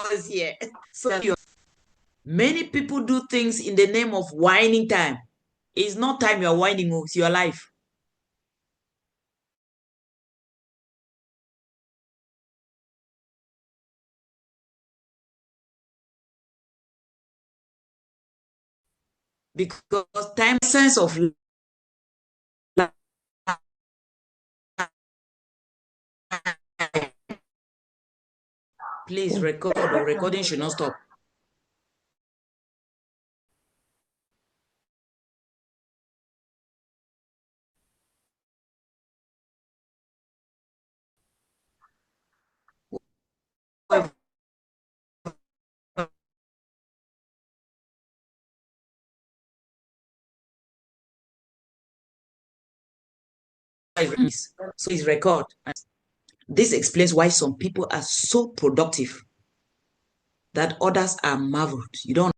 hours here. So many people do things in the name of whining time. It's not time you're whining, it's your life. Because time sense of life. Please record, or recording should not stop. So it's record. This explains why some people are so productive that others are marveled. You don't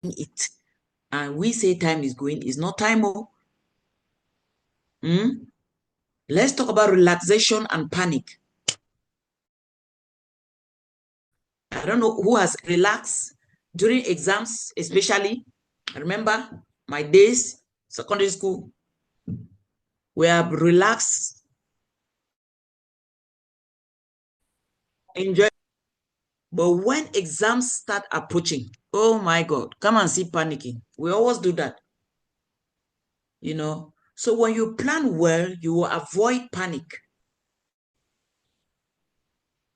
it. And we say time is going, it's not time. Oh. Let's talk about relaxation and panic. I don't know who has relaxed during exams, especially. I remember my days, secondary school, we have relaxed, enjoy. But when exams start approaching, oh my God, come and see panicking. We always do that, you know. So when you plan well, you will avoid panic.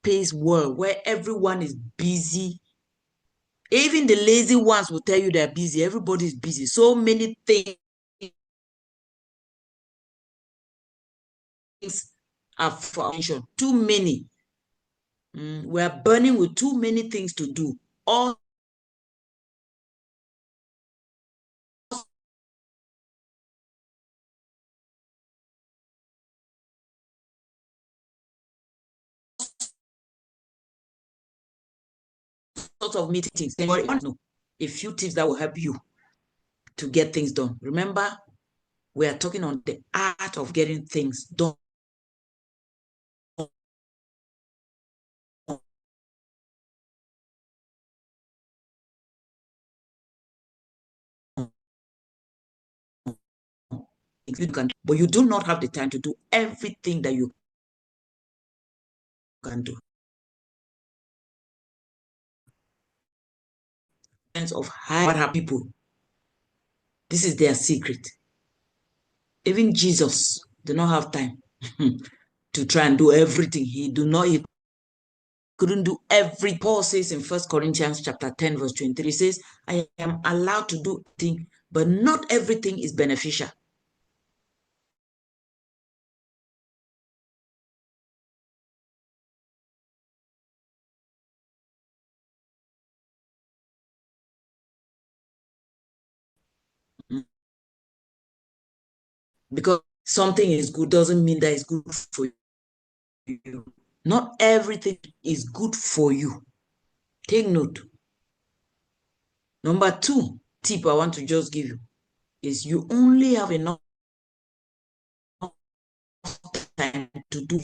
Pace well, where everyone is busy. Even the lazy ones will tell you they're busy. Everybody is busy. So many things are for attention. Too many. We are burning with too many things to do. All sorts of meetings. No, a few tips that will help you to get things done. Remember, we are talking on the art of getting things done. You can, but you do not have the time to do everything that you can do. Of high people, this is their secret. Even Jesus did not have time to try and do everything. He couldn't do every. Paul says in 1 Corinthians chapter 10, verse 23, says, I am allowed to do things, but not everything is beneficial. Because something is good doesn't mean that it's good for you. Not everything is good for you. Take note. Number 2 tip I want to just give you is you only have enough time to do.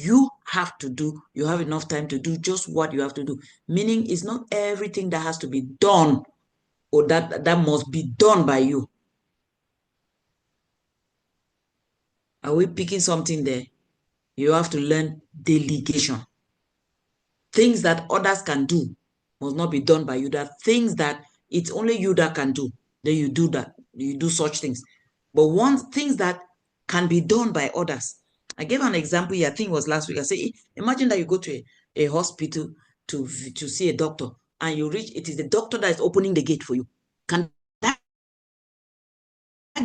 You have enough time to do just what you have to do. Meaning it's not everything that has to be done or that must be done by you. Are we picking something there? You have to learn delegation. Things that others can do must not be done by you. There are things that it's only you that can do. Then you do that. You do such things. But things that can be done by others. I gave an example here, I think it was last week. I said, imagine that you go to a hospital to see a doctor and you reach, it is the doctor that is opening the gate for you. Can that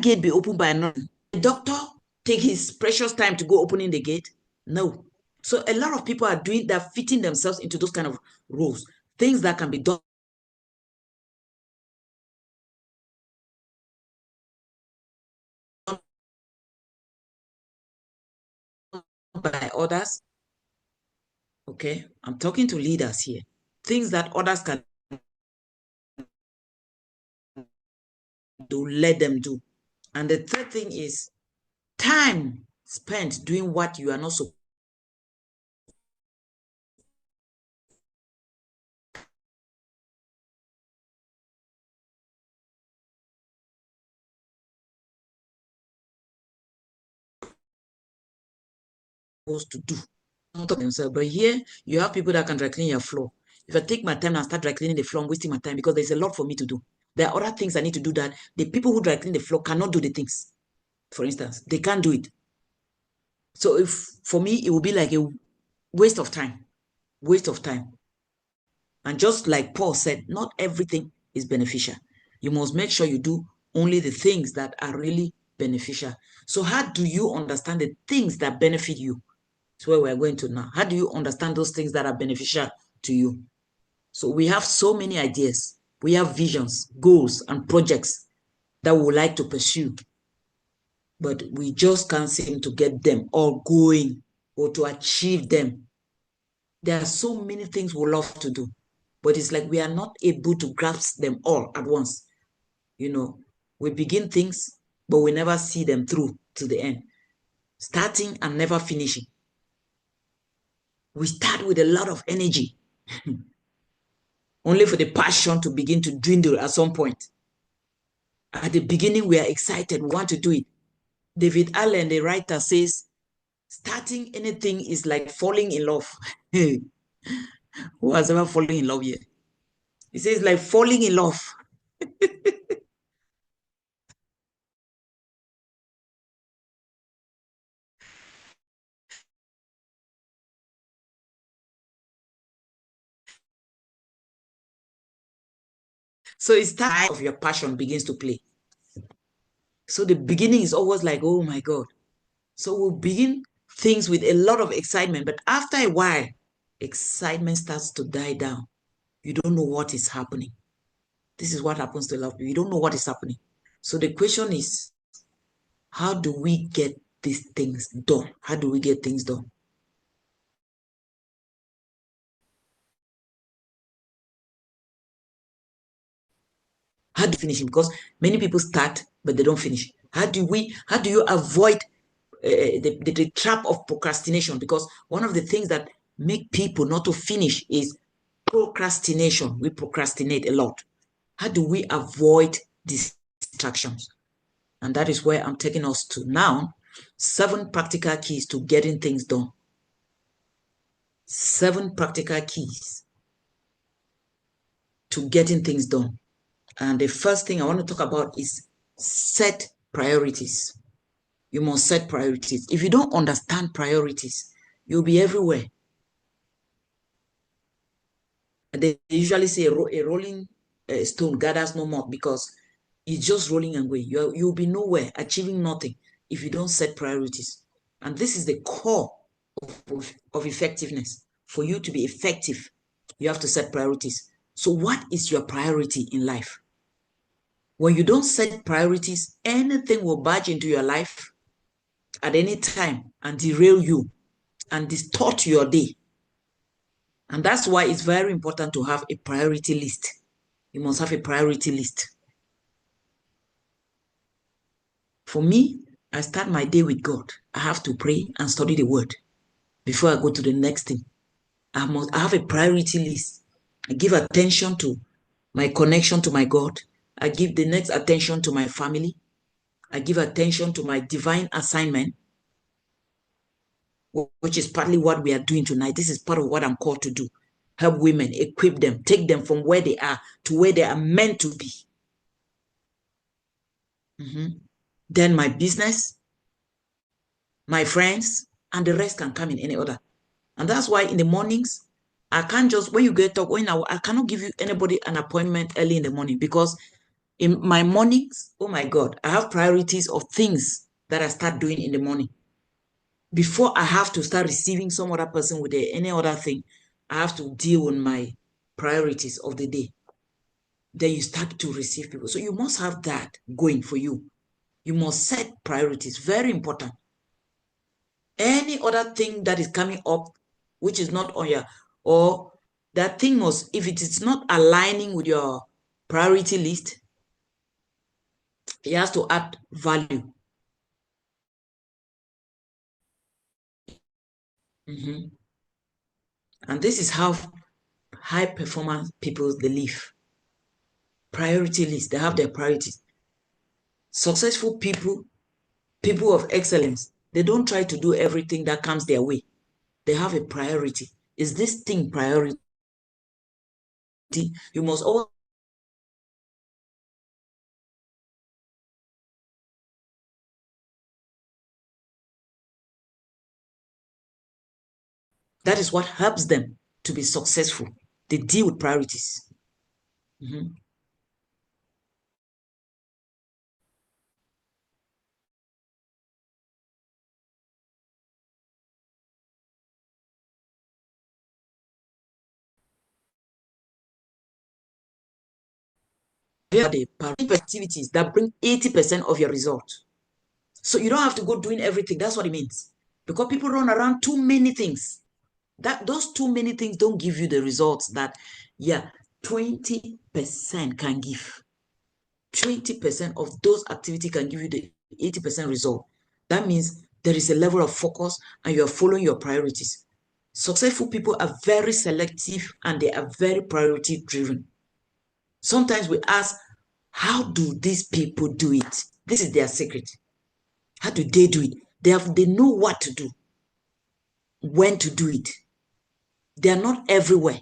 gate be opened by another? The doctor take his precious time to go opening the gate? No. So a lot of people are fitting themselves into those kind of roles, things that can be done by others. Okay, I'm talking to leaders here. Things that others can do, let them do. And the third thing is time spent doing what you are not supposed supposed to do. Not themselves. But here, you have people that can dry clean your floor. If I take my time and start dry cleaning the floor, I'm wasting my time because there's a lot for me to do. There are other things I need to do that the people who dry clean the floor cannot do the things. For instance, they can't do it. So if for me, it will be like a waste of time. Waste of time. And just like Paul said, not everything is beneficial. You must make sure you do only the things that are really beneficial. So how do you understand the things that benefit you? That's where we're going to now. How do you understand those things that are beneficial to you? So we have so many ideas. We have visions, goals, and projects that we would like to pursue. But we just can't seem to get them all going or to achieve them. There are so many things we love to do, but it's like we are not able to grasp them all at once. You know, we begin things, but we never see them through to the end. Starting and never finishing. We start with a lot of energy, only for the passion to begin to dwindle at some point. At the beginning, we are excited, we want to do it. David Allen, the writer, says, starting anything is like falling in love. Who has ever fallen in love yet? He says, like falling in love. So it's time of your passion begins to play. So the beginning is always like, oh my God. So we'll begin things with a lot of excitement, but after a while, excitement starts to die down. You don't know what is happening. This is what happens to a lot of people. You don't know what is happening. So the question is, how do we get these things done? How do we get things done? How do you finish it? Because many people start, but they don't finish. How do you avoid the trap of procrastination? Because one of the things that make people not to finish is procrastination. We procrastinate a lot. How do we avoid distractions? And that is where I'm taking us to now. 7 practical keys to getting things done. 7 practical keys to getting things done. And the first thing I want to talk about is set priorities. You must set priorities. If you don't understand priorities, you'll be everywhere. They usually say a rolling stone gathers no more because it's just rolling and going. You'll be nowhere, achieving nothing if you don't set priorities. And this is the core of effectiveness. For you to be effective, you have to set priorities. So what is your priority in life? When you don't set priorities, anything will barge into your life at any time and derail you and distort your day. And that's why it's very important to have a priority list. You must have a priority list. For me, I start my day with God. I have to pray and study the word before I go to the next thing. I have a priority list. I give attention to my connection to my God. I give the next attention to my family. I give attention to my divine assignment, which is partly what we are doing tonight. This is part of what I'm called to do. Help women, equip them, take them from where they are to where they are meant to be. Then my business, my friends, and the rest can come in any order. And that's why in the mornings, I can't just, when you get up, I cannot give you anybody an appointment early in the morning because in my mornings, oh my God, I have priorities of things that I start doing in the morning. Before I have to start receiving some other person with any other thing, I have to deal with my priorities of the day. Then you start to receive people. So you must have that going for you. You must set priorities. Very important. Any other thing that is coming up, which is not on your, or that thing must, if it is not aligning with your priority list, it has to add value. And this is how high performance people they live. Priority list, they have their priorities. Successful people, people of excellence, They don't try to do everything that comes their way. They have a priority. Is this thing priority? You must always. That is what helps them to be successful. They deal with priorities. Mm-hmm. The activities that bring 80% of your result. So you don't have to go doing everything. That's what it means. Because people run around too many things. That those too many things don't give you the results that, yeah, 20% can give. 20% of those activity can give you the 80% result. That means there is a level of focus and you are following your priorities. Successful people are very selective and they are very priority driven. Sometimes we ask, how do these people do it? This is their secret. How do they do it? They know what to do, when to do it. They are not everywhere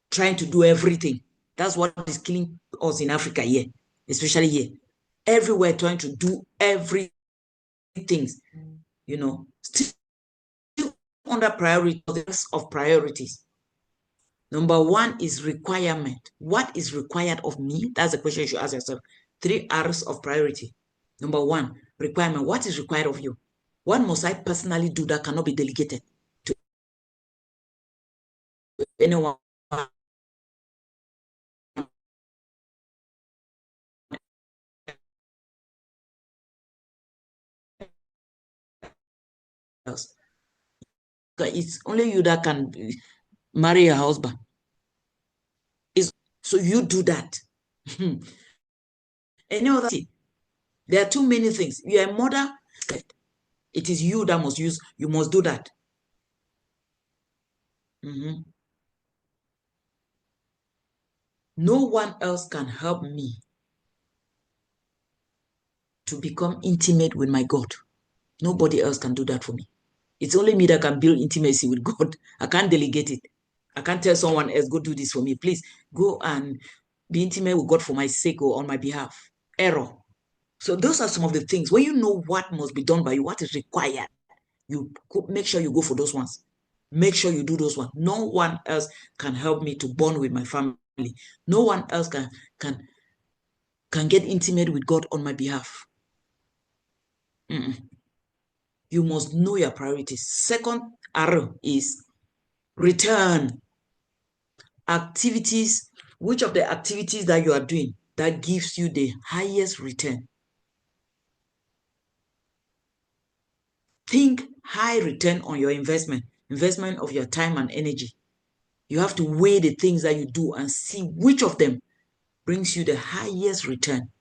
trying to do everything. That's what is killing us in Africa here, especially here. Everywhere trying to do everything, still under priority of priorities. Number one is requirement. What is required of me? That's the question you should ask yourself. 3 R's of priority. Number one, requirement. What is required of you? What must I personally do that cannot be delegated to anyone else? It's only you that can marry a husband. So you do that. Any other thing? There are too many things. You're a mother. It is you that must use. You must do that. Mm-hmm. No one else can help me to become intimate with my God. Nobody else can do that for me. It's only me that can build intimacy with God. I can't delegate it. I can't tell someone else, go do this for me. Please go and be intimate with God for my sake or on my behalf. Error. So those are some of the things. When you know what must be done by you, what is required, you make sure you go for those ones. Make sure you do those ones. No one else can help me to bond with my family. No one else can get intimate with God on my behalf. Mm-mm. You must know your priorities. Second R is return. Activities. Which of the activities that you are doing that gives you the highest return? Think high return on your investment of your time and energy. You have to weigh the things that you do and see which of them brings you the highest return.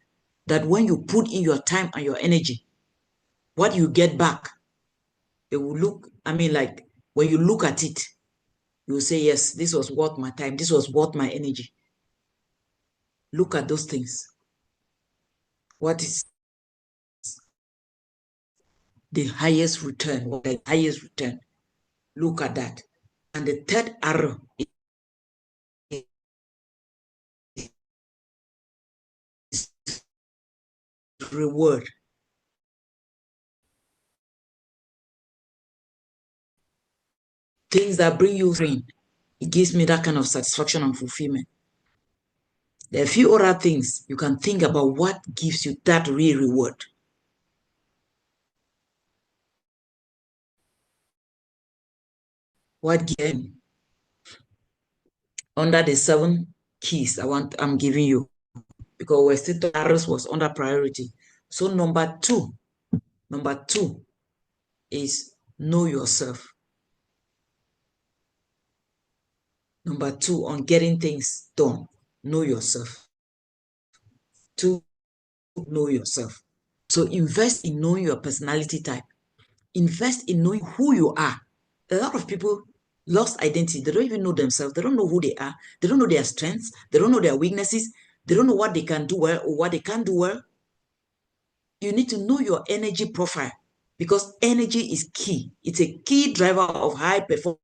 That when you put in your time and your energy, what you get back, it will look, like when you look at it, you will say, yes, this was worth my time. This was worth my energy. Look at those things. What is the highest return? What is the highest return? Look at that. And the third arrow is reward. Things that bring you pain. It gives me that kind of satisfaction and fulfillment. There are a few other things you can think about what gives you that real reward. What gives under the 7 keys I'm giving you, because we're still arrows was under priority. So number two is know yourself. Number two on getting things done, know yourself. Two, know yourself. So invest in knowing your personality type. Invest in knowing who you are. A lot of people lost identity. They don't even know themselves. They don't know who they are. They don't know their strengths. They don't know their weaknesses. They don't know what they can do well or what they can't do well. You need to know your energy profile. because energy is key. It's a key driver of high performance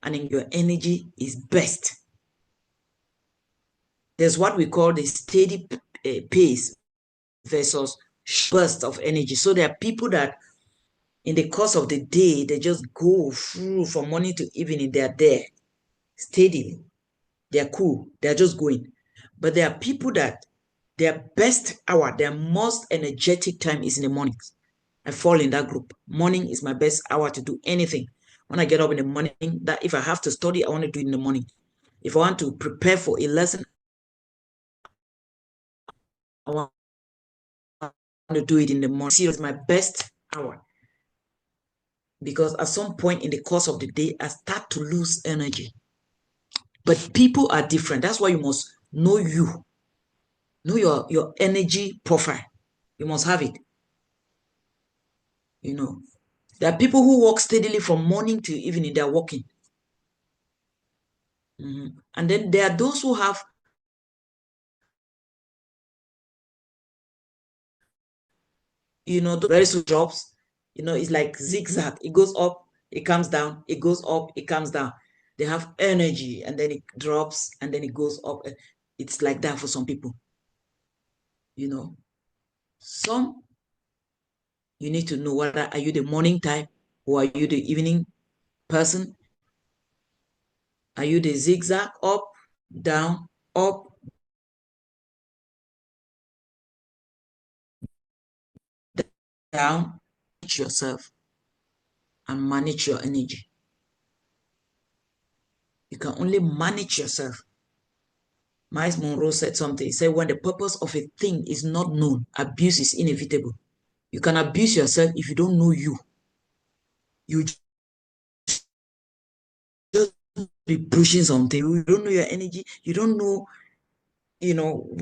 and in your energy is best. There's what we call the steady pace versus burst of energy. So there are people that in the course of the day, they just go through from morning to evening. They're there steadily. They're cool. They're just going. But there are people that their best hour, their most energetic time is in the mornings. I fall in that group. Morning is my best hour to do anything. When I get up in the morning, that if I have to study, I want to do it in the morning. If I want to prepare for a lesson, I want to do it in the morning. See, it's my best hour. Because at some point in the course of the day, I start to lose energy. But people are different. That's why you must know you. Know your energy profile. You must have it. You know, there are people who walk steadily from morning to evening. They're walking. And then there are those who have, very slow drops. It's like zigzag. It goes up, it comes down, it goes up, it comes down. They have energy and then it drops and then it goes up. It's like that for some people. Some you need to know whether are you the morning type or are you the evening person? Are you the zigzag up, down, up, down? Manage yourself and manage your energy. You can only manage yourself. Miles Monroe said something. He said, when the purpose of a thing is not known, abuse is inevitable. You can abuse yourself if you don't know you. You just be pushing something. You don't know your energy. You don't know,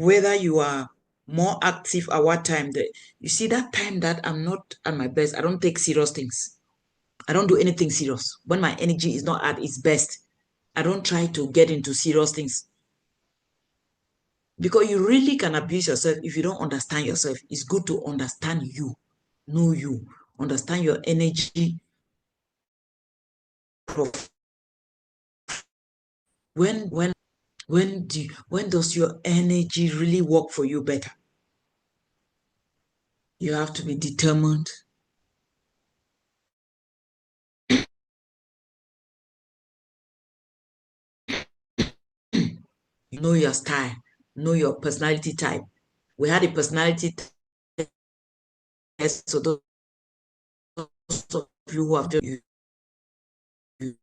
whether you are more active at what time. You see, that time that I'm not at my best, I don't take serious things. I don't do anything serious. When my energy is not at its best, I don't try to get into serious things. Because you really can abuse yourself if you don't understand yourself. It's good to understand you, know you, understand your energy. When does your energy really work for you better? You have to be determined. You know your style, know your personality type. We had a personality test, so those of you who have just you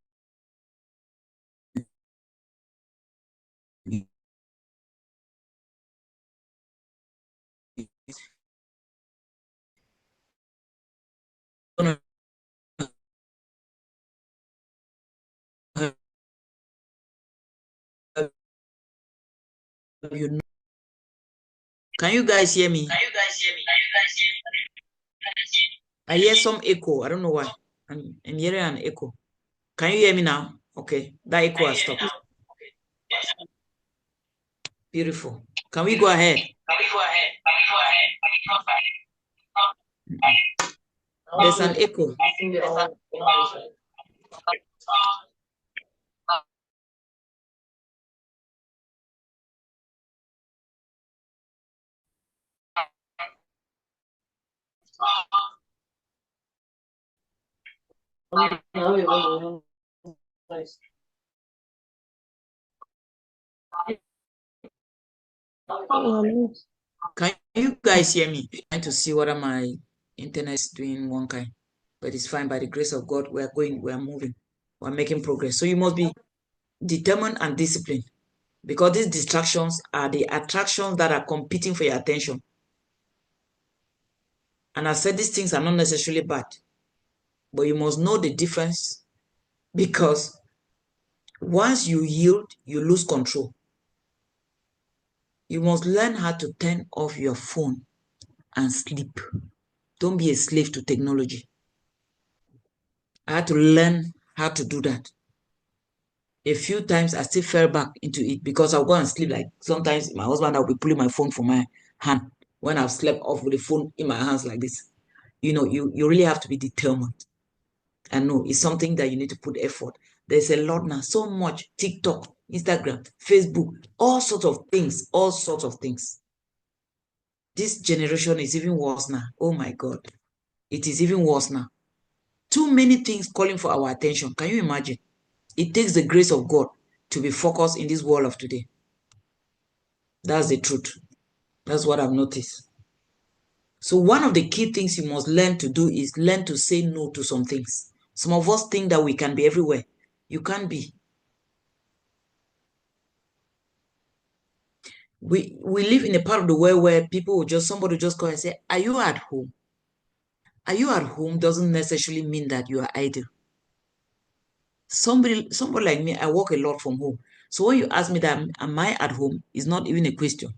know. Can you guys hear me? I hear some echo. I don't know why. I'm hearing an echo. Can you hear me now? Okay, that echo has stopped. Beautiful. Can we go ahead? There's an echo. Can you guys hear me? I'm trying to see whether my internet is doing one kind, but it's fine. By the grace of God, we're moving, we're making progress. So you must be determined and disciplined because these distractions are the attractions that are competing for your attention. And I said these things are not necessarily bad, but you must know the difference because once you yield, you lose control. You must learn how to turn off your phone and sleep. Don't be a slave to technology. I had to learn how to do that. A few times I still fell back into it because I'll go and sleep. Like sometimes my husband will be pulling my phone from my hand when I've slept off with the phone in my hands like this. You really have to be determined. And no, it's something that you need to put effort. There's a lot now, so much TikTok, Instagram, Facebook, all sorts of things, all sorts of things. This generation is even worse now. Oh my God. It is even worse now. Too many things calling for our attention. Can you imagine? It takes the grace of God to be focused in this world of today. That's the truth. That's what I've noticed. So one of the key things you must learn to do is learn to say no to some things. Some of us think that we can be everywhere. You can't be. We live in a part of the world where people will just, somebody will just call and say, are you at home? Are you at home doesn't necessarily mean that you are idle. Somebody like me, I work a lot from home. So when you ask me that, am I at home? It's not even a question.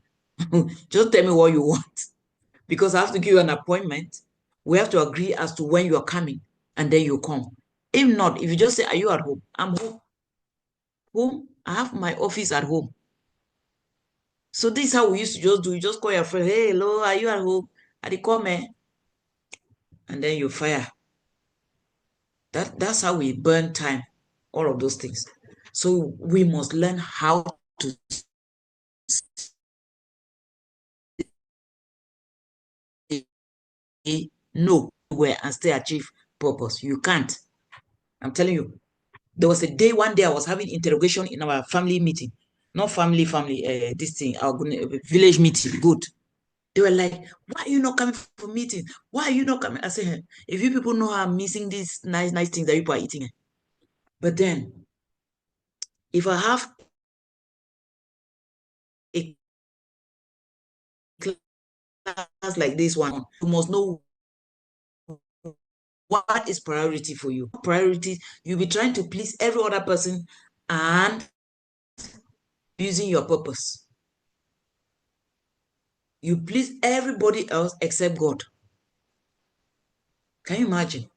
Just tell me what you want. Because I have to give you an appointment. We have to agree as to when you are coming, and then you come. If not, if you just say, are you at home? I'm home. Home, I have my office at home. So this is how we used to just do. You just call your friend, hey, hello, are you at home? I come, and then you fire. That's how we burn time, all of those things. So we must learn how to say no where and still achieve purpose. You can't. I'm telling you. There was a day, one day I was having interrogation in our family meeting. Not family, this thing, our village meeting. Good. They were like, why are you not coming for meeting? Why are you not coming? I said, if you people know how I'm missing these nice things that people are eating. But then, if I have a class like this one, you must know what is priority for you. Priority, you'll be trying to please every other person and using your purpose. You please everybody else except God. Can you imagine?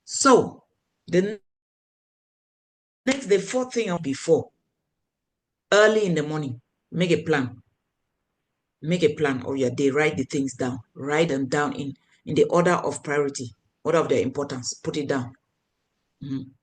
So, the fourth thing before, early in the morning, make a plan. Make a plan of your day. Write the things down. Write them down in the order of priority, order of their importance. Put it down.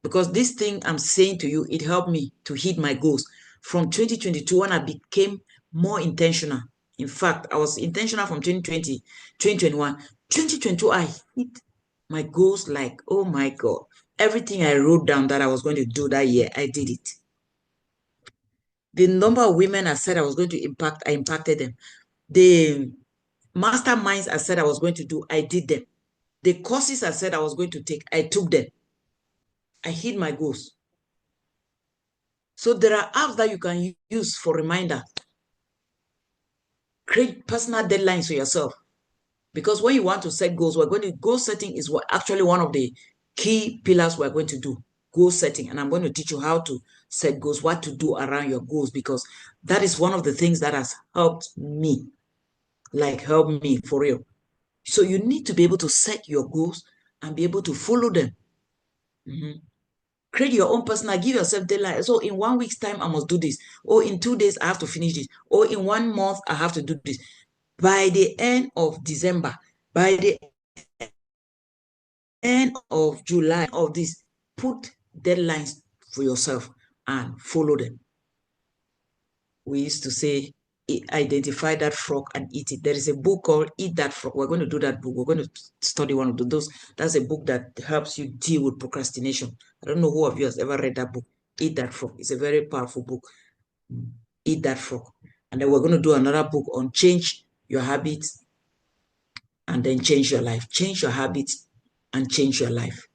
Because this thing I'm saying to you, it helped me to hit my goals. From 2022, when I became more intentional. In fact, I was intentional from 2020, 2021. 2022, I hit my goals like, oh my God. Everything I wrote down that I was going to do that year, I did it. The number of women I said I was going to impact, I impacted them. The masterminds I said I was going to do, I did them. The courses I said I was going to take, I took them. I hit my goals. So there are apps that you can use for reminder. Create personal deadlines for yourself. Because when you want to set goals, goal setting is actually one of the key pillars we're going to do. Goal setting. And I'm going to teach you how to set goals, what to do around your goals, because that is one of the things that has helped me. Like help me for real. So you need to be able to set your goals and be able to follow them. Create your own personal, give yourself deadline. So in 1 week's time, I must do this. Or in 2 days, I have to finish this. Or in 1 month, I have to do this. By the end of December, by the end of July of this, put deadlines for yourself and follow them. We used to say, identify that frog and eat it. There is a book called Eat That Frog. We're going to do that book. We're going to study one of those. That's a book that helps you deal with procrastination. I don't know who of you has ever read that book. Eat That Frog. It's a very powerful book. Eat That Frog. And then we're going to do another book on change your habits and then change your life. Change your habits and change your life.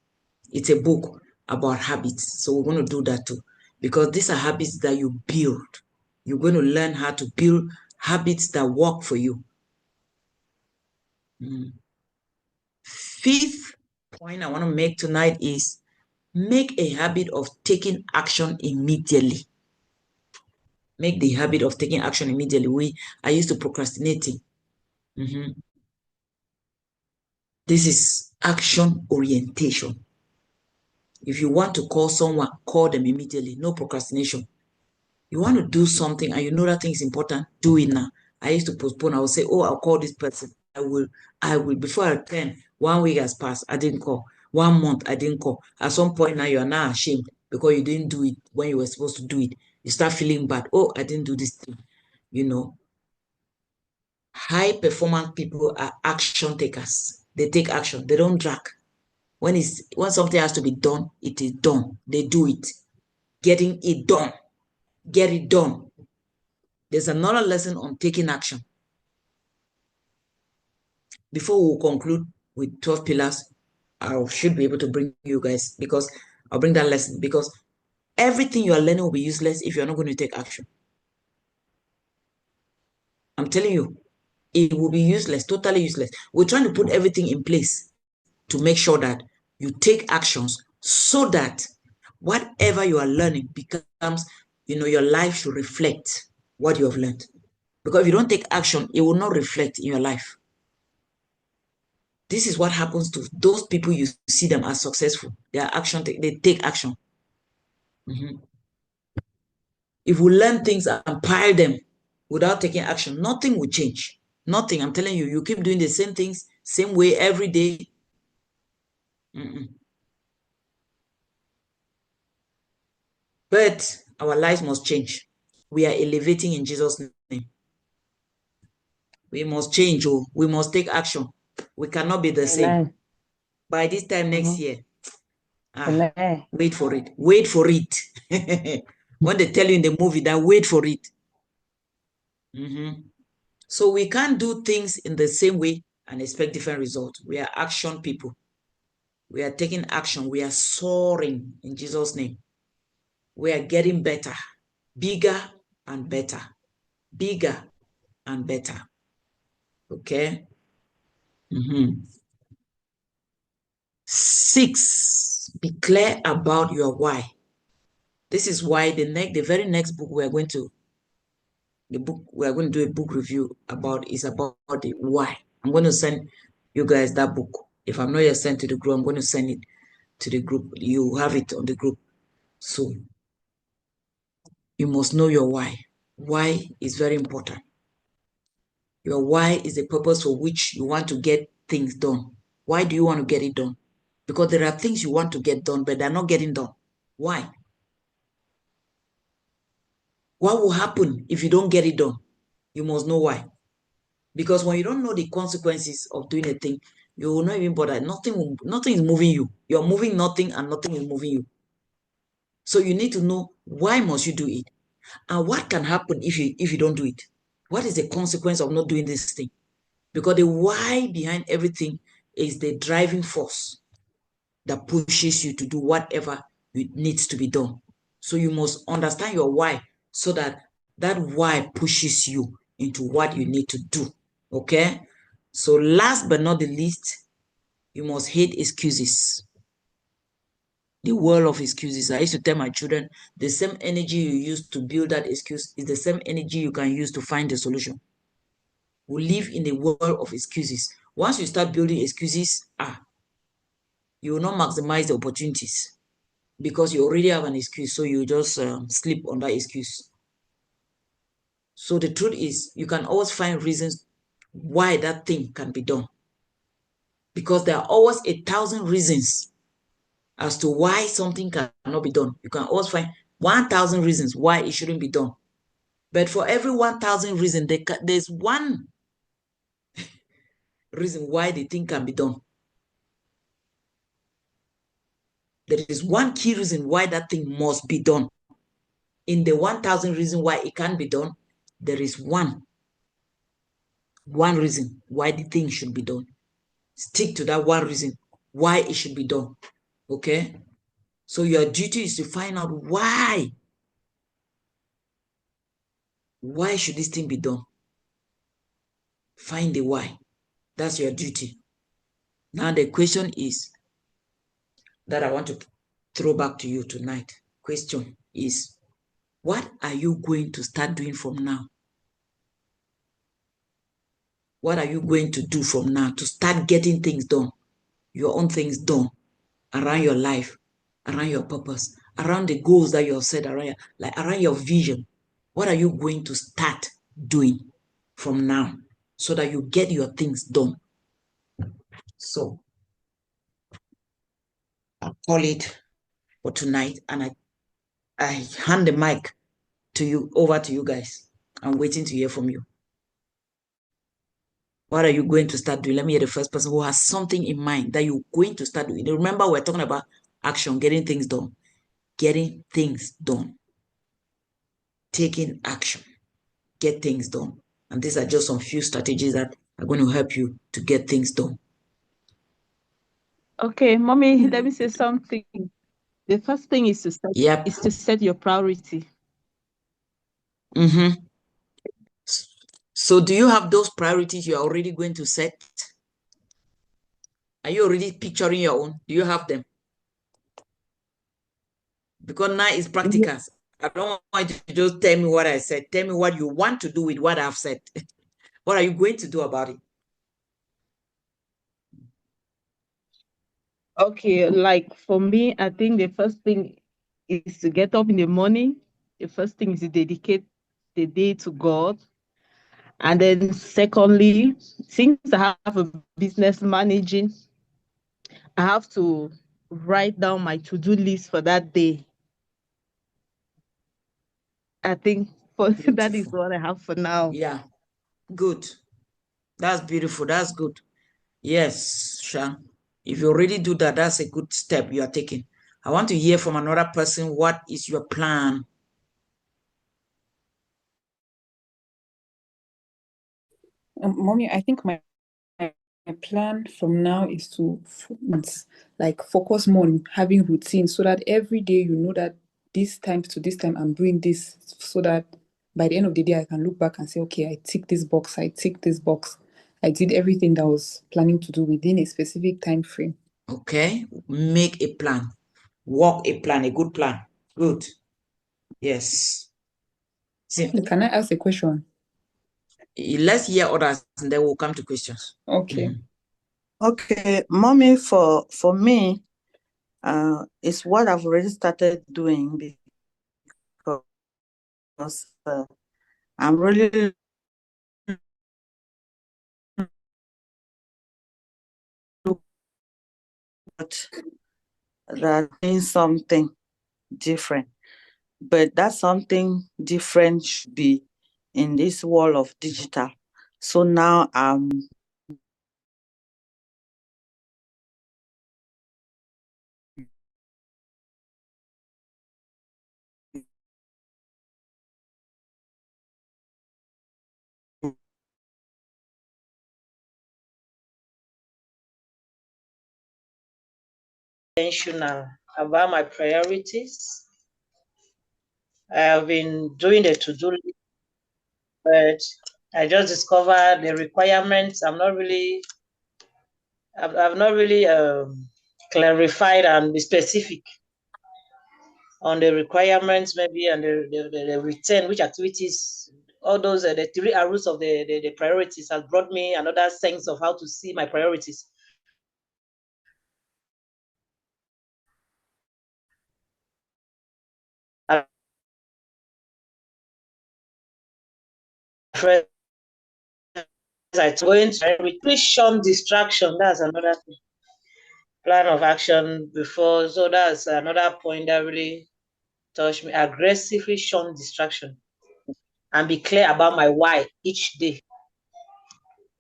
It's a book about habits. So we're going to do that too. Because these are habits that you build. You're going to learn how to build habits that work for you. Fifth point I want to make tonight is make a habit of taking action immediately. Make the habit of taking action immediately. I used to procrastinating. This is action orientation. If you want to call someone, call them immediately. No procrastination. You want to do something and you know that thing is important, do it now. I used to postpone. I would say, oh, I'll call this person. I will. Before I 1 week has passed, I didn't call. 1 month, I didn't call. At some point now, you are now ashamed because you didn't do it when you were supposed to do it. You start feeling bad. Oh, I didn't do this thing. You know, high performance people are action takers. They take action. They don't drag. When something has to be done, it is done. They do it. Getting it done. Get it done. There's another lesson on taking action. Before we conclude with 12 pillars, I should be able to bring you guys, because I'll bring that lesson, because everything you are learning will be useless if you're not going to take action. I'm telling you, it will be useless, totally useless. We're trying to put everything in place to make sure that you take actions so that whatever you are learning becomes, your life should reflect what you have learned. Because if you don't take action, it will not reflect in your life. This is what happens to those people you see them as successful. They take action. If we learn things and pile them without taking action, nothing will change. Nothing. I'm telling you, you keep doing the same things, same way every day. But our lives must change. We are elevating in Jesus' name. We must change. Oh, we must take action. We cannot be the same. By this time next year, wait for it. Wait for it. When they tell you in the movie that, wait for it. So we can't do things in the same way and expect different results. We are action people. We are taking action. We are soaring in Jesus' name. We are getting better, bigger and better, bigger and better. Okay? 6, be clear about your why. This is why the very next book we are going to do a book review about is about the why. I'm going to send you guys that book. If I'm not yet sent to the group, I'm going to send it to the group. You have it on the group. So you must know your why. Why is very important. Your why is the purpose for which you want to get things done. Why do you want to get it done? Because there are things you want to get done, but they're not getting done. Why? What will happen if you don't get it done? You must know why. Because when you don't know the consequences of doing a thing, you will not even bother. Nothing is moving you. You're moving nothing and nothing is moving you. So you need to know why must you do it? And what can happen if you don't do it? What is the consequence of not doing this thing? Because the why behind everything is the driving force that pushes you to do whatever needs to be done. So you must understand your why so that why pushes you into what you need to do. Okay? So last but not the least, you must hate excuses. The world of excuses. I used to tell my children, the same energy you use to build that excuse is the same energy you can use to find the solution. We live in a world of excuses. Once you start building excuses, you will not maximize the opportunities because you already have an excuse, so you just sleep on that excuse. So the truth is, you can always find reasons why that thing can be done, because there are always 1,000 reasons as to why something cannot be done. You can always find 1,000 reasons why it shouldn't be done. But for every 1,000 reasons, there's one reason why the thing can be done. There is one key reason why that thing must be done. In the 1,000 reasons why it can be done, there is one reason why the thing should be done. Stick to that one reason why it should be done. Okay? So your duty is to find out why. Why should this thing be done? Find the why. That's your duty. Now the question is that I want to throw back to you tonight. Question is, what are you going to start doing from now? What are you going to do from now to start getting things done? Your own things done around your life around your purpose, around the goals that you have set around, like around your vision. What are you going to start doing from now so that you get your things done? So I'll call it for tonight, and I hand the mic to you, over to you guys. I'm waiting to hear from you. What are you going to start doing? Let me hear the first person who has something in mind that you're going to start doing. Remember, we're talking about action, getting things done. Getting things done. Taking action. Get things done. And these are just some few strategies that are going to help you to get things done. Okay, mommy, let me say something. The first thing is to set your priority. Mm-hmm. So do you have those priorities you're already going to set? Are you already picturing your own? Do you have them? Because now it's practical. I don't want you to just tell me what I said. Tell me what you want to do with what I've said. What are you going to do about it? Okay, like for me, I think the first thing is to get up in the morning. The first thing is to dedicate the day to God. And then secondly, since I have a business managing, I have to write down my to-do list for that day. I think that is what I have for now. Yeah, good. That's beautiful. That's good. Yes, Sha. If you already do that, that's a good step you are taking. I want to hear from another person. What is your plan? Mommy, I think my plan from now is to like focus more on having routine so that every day you know that this time to this time I'm doing this, so that by the end of the day I can look back and say, okay, I tick this box, I tick this box. I did everything that I was planning to do within a specific time frame. Okay, make a plan. Walk a plan, a good plan. Good. Yes. See, Can I ask a question? let's hear others and then we'll come to questions. Okay. Okay, mommy, for me, it's what I've already started doing because I'm really that doing something different, but that something different should be in this world of digital. So now I'm intentional about my priorities. I have been doing the to-do list, but I just discovered the requirements. I've not really clarified and be specific on the requirements, maybe, and the return, which activities, all those, the 3 arrows of the priorities has brought me another sense of how to see my priorities. It's going to please shun distraction. That's another thing. Plan of action before. So that's another point that really touched me. Aggressively shun distraction and be clear about my why each day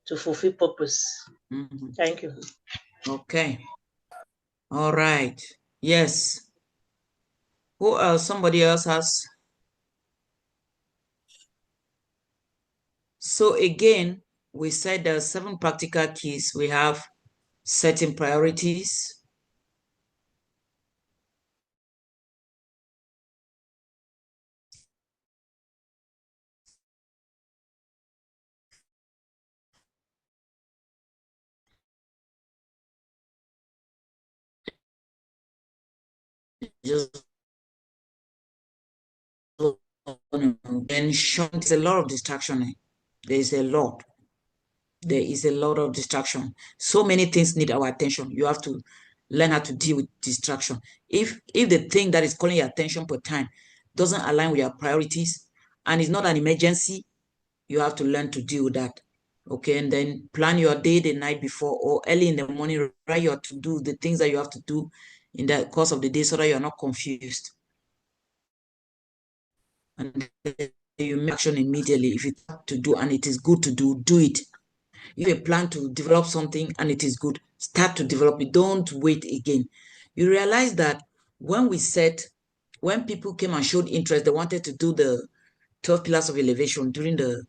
to fulfill purpose. Mm-hmm. Thank you. Okay. All right. Yes. Who else? Somebody else has. So again, we said there are 7 practical keys. We have setting priorities. Just then there's a lot of distraction. There's a lot. There is a lot of distraction. So many things need our attention. You have to learn how to deal with distraction. If the thing that is calling your attention per time doesn't align with your priorities and it's not an emergency, you have to learn to deal with that. Okay, and then plan your day the night before or early in the morning, write your to do, the things that you have to do in the course of the day so that you're not confused. And you make action immediately. If it's to do and it is good to do, do it. If you plan to develop something and it is good, start to develop it. Don't wait again. You realize that when people came and showed interest, they wanted to do the 12 pillars of elevation during the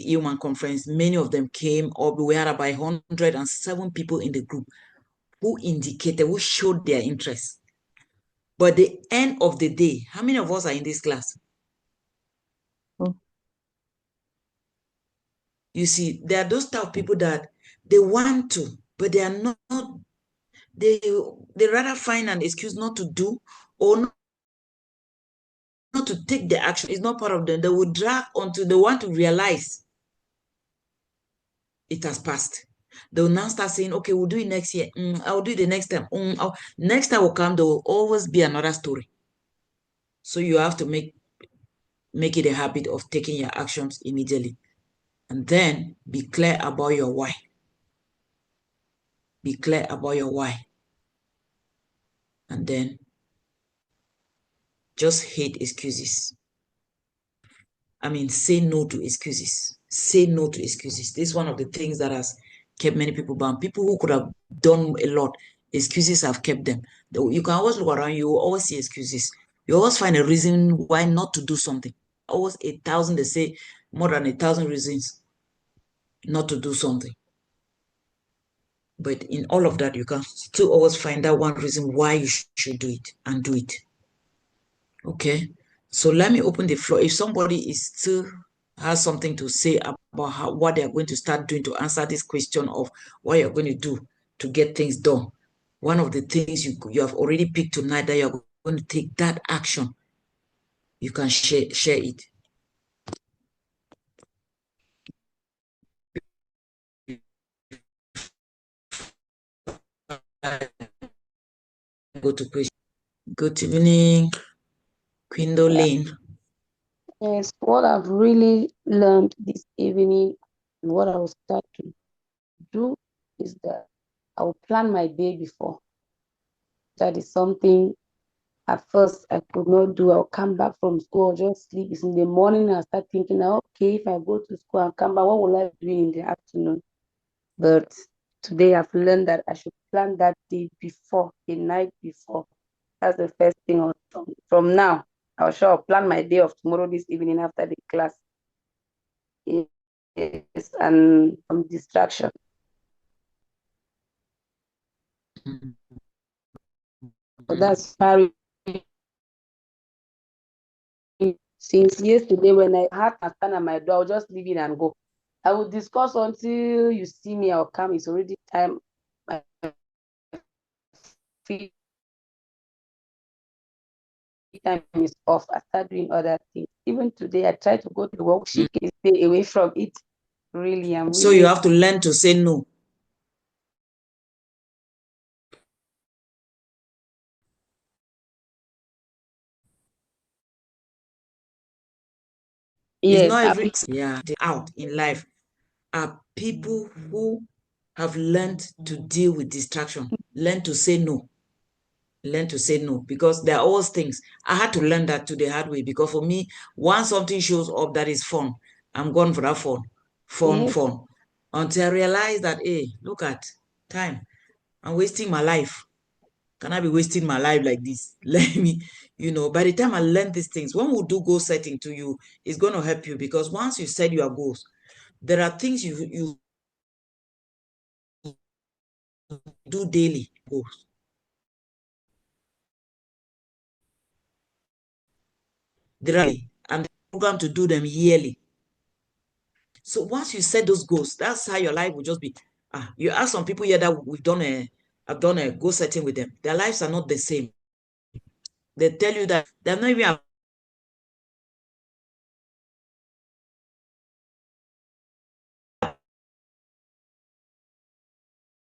human conference, many of them came up. We had about 107 people in the group who showed their interest. But the end of the day, how many of us are in this class? You see, there are those type of people that they want to, but they are not, they rather find an excuse not to do or not to take the action. It's not part of them. They will drag until they want to realize it has passed. They'll now start saying, okay, we'll do it next year. I'll do it the next time. Next time will come, there will always be another story. So you have to make it a habit of taking your actions immediately. And then be clear about your why. Be clear about your why. And then just hate excuses. I mean, say no to excuses. Say no to excuses. This is one of the things that has kept many people bound. People who could have done a lot, excuses have kept them. You can always look around, you will always see excuses. You always find a reason why not to do something. Always 1,000, they say more than 1,000 reasons not to do something. But in all of that, you can still always find that one reason why you should do it and do it. Okay, so let me open the floor. If somebody is still has something to say about what they are going to start doing to answer this question of what you're going to do to get things done, one of the things you have already picked tonight that you're going to take that action, you can share it. Go to question. Good evening, Quindolene. Yes, what I've really learned this evening and what I will start to do is that I will plan my day before. That is something at first I could not do. I'll come back from school, just sleep. It's in the morning, I start thinking, okay, if I go to school and come back, what will I do in the afternoon? But today I've learned that I should plan that day before, the night before. That's the first thing. From now, I'll sure plan my day of tomorrow this evening after the class. Yes, and from distraction. So that's very since yesterday when I had to stand at my door, I'll just leave it and go. I will discuss until you see me. I'll come. It's already time. My free time is off. I start doing other things. Even today, I try to go to work. She can stay away from it. Really, so you have to learn to say no. It's not every out in life are people who have learned to deal with distraction, learn to say no. Learn to say no, because there are always things. I had to learn that to the hard way, because for me, once something shows up that is fun, I'm gone for that fun, until I realize that, hey, look at time. I'm wasting my life. Can I be wasting my life like this? Let me, by the time I learn these things, when we do goal setting to you, it's going to help you, because once you set your goals, there are things you do daily goals. There are and program to do them yearly. So once you set those goals, that's how your life will just be. You ask some people here that I've done a goal setting with them. Their lives are not the same. They tell you that they're not even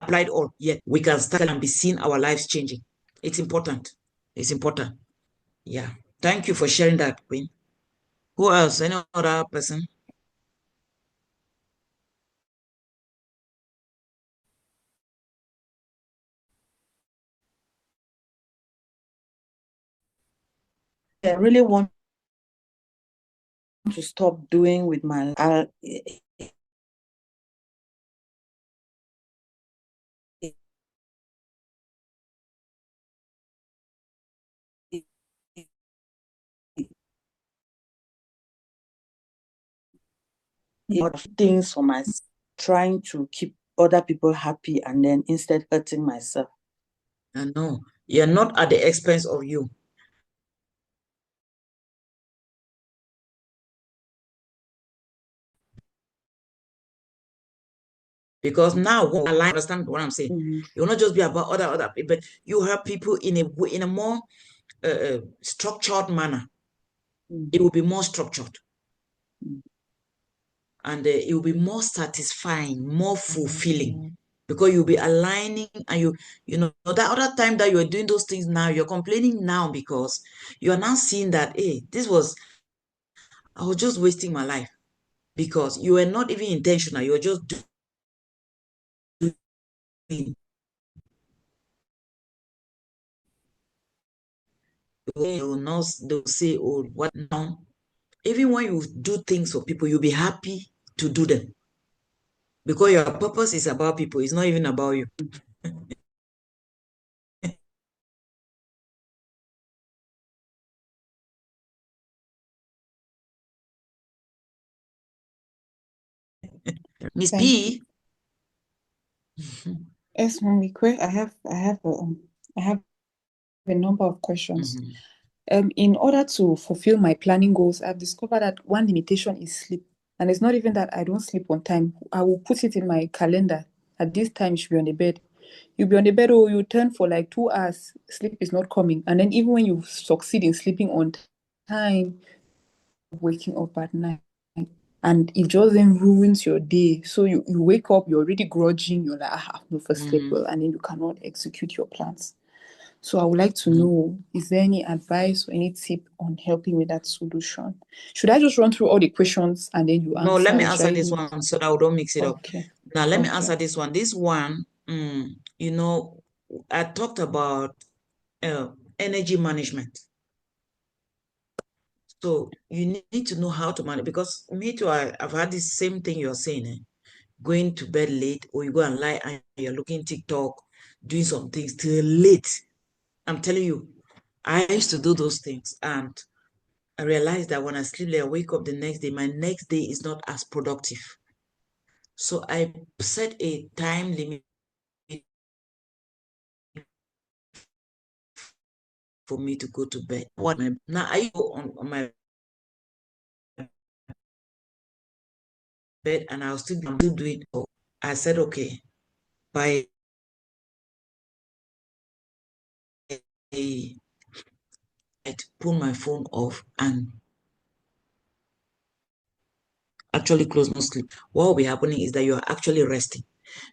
applied all yet. We can start and be seeing our lives changing. It's important. It's important. Yeah. Thank you for sharing that, Queen. Who else? Any other person? I really want to stop doing with my things for myself, trying to keep other people happy and then instead hurting myself. I know. You're not at the expense of you. Because now, I understand what I'm saying. It will not just be about other people, but you help people in a more structured manner. It will be more structured. And it will be more satisfying, more fulfilling, because you'll be aligning, and you know that other time that you're doing those things now, you're complaining now because you are now seeing that, hey, I was just wasting my life, because you were not even intentional. You were just doing. They'll say, oh, what now? Even when you do things for people, you'll be happy to do them, because your purpose is about people. It's not even about you. Miss P. Yes, Mommy. I have a number of questions. In order to fulfill my planning goals, I've discovered that one limitation is sleep. And it's not even that I don't sleep on time. I will put it in my calendar. At this time, you should be on the bed. You'll be on the bed, or you turn for like 2 hours. Sleep is not coming. And then even when you succeed in sleeping on time, waking up at night. And it just then ruins your day. So you wake up, you're already grudging. You're like, I have no first sleep well. And then you cannot execute your plans. So I would like to know, is there any advice or any tip on helping with that solution? Should I just run through all the questions and then you answer? No, let me answer this one so that we don't mix it up. Okay. Now, let me answer this one. This one, you know, I talked about energy management. So you need to know how to manage, because me too, I've had this same thing you're saying, going to bed late, or you go and lie and you're looking TikTok, doing some things till late. I'm telling you, I used to do those things, and I realized that when I sleep late, I wake up the next day, my next day is not as productive. So I set a time limit for me to go to bed. Now I go on my bed and I'll still do it. So I said, okay, by I pull my phone off and actually close, no sleep. What will be happening is that you're actually resting,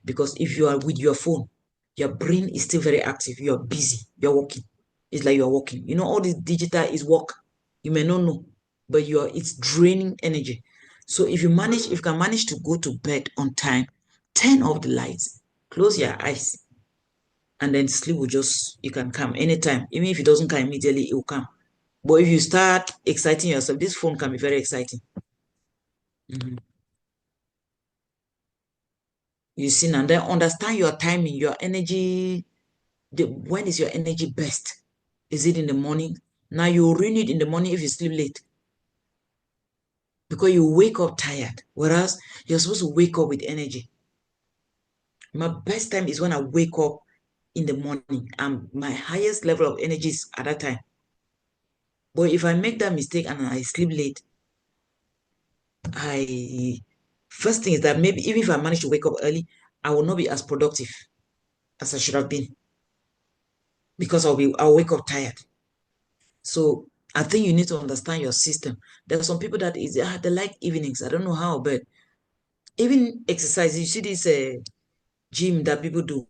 because if you are with your phone, your brain is still very active. You're busy, you're working. It's like you're working. You know, all this digital is work. You may not know, but it's draining energy. So if you can manage to go to bed on time, turn off the lights, close your eyes, and then sleep you can come anytime. Even if it doesn't come immediately, it will come. But if you start exciting yourself, this phone can be very exciting. You see, and then understand your timing, your energy. When is your energy best? Is it in the morning? Now you ruin it in the morning if you sleep late, because you wake up tired, whereas you're supposed to wake up with energy. My best time is when I wake up in the morning, and my highest level of energy is at that time. But if I make that mistake and I sleep late, first thing is that maybe even if I manage to wake up early, I will not be as productive as I should have been, because I'll wake up tired. So I think you need to understand your system. There are some people that they like evenings. I don't know how, but even exercise, you see this gym that people do.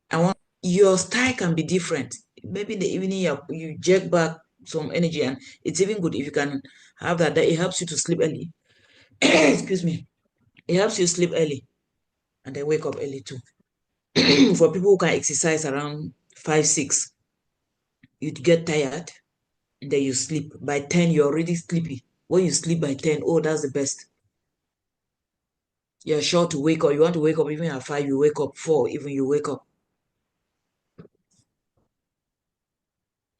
I want your style can be different. Maybe in the evening you jerk back some energy, and it's even good if you can have that. That it helps you to sleep early. Excuse me. It helps you sleep early and then wake up early too. For people who can exercise around 5, 6, you'd get tired and then you sleep. By 10, you're already sleepy. When you sleep by 10, oh, that's the best. You're sure to wake up. You want to wake up even at 5, you wake up 4, even you wake up.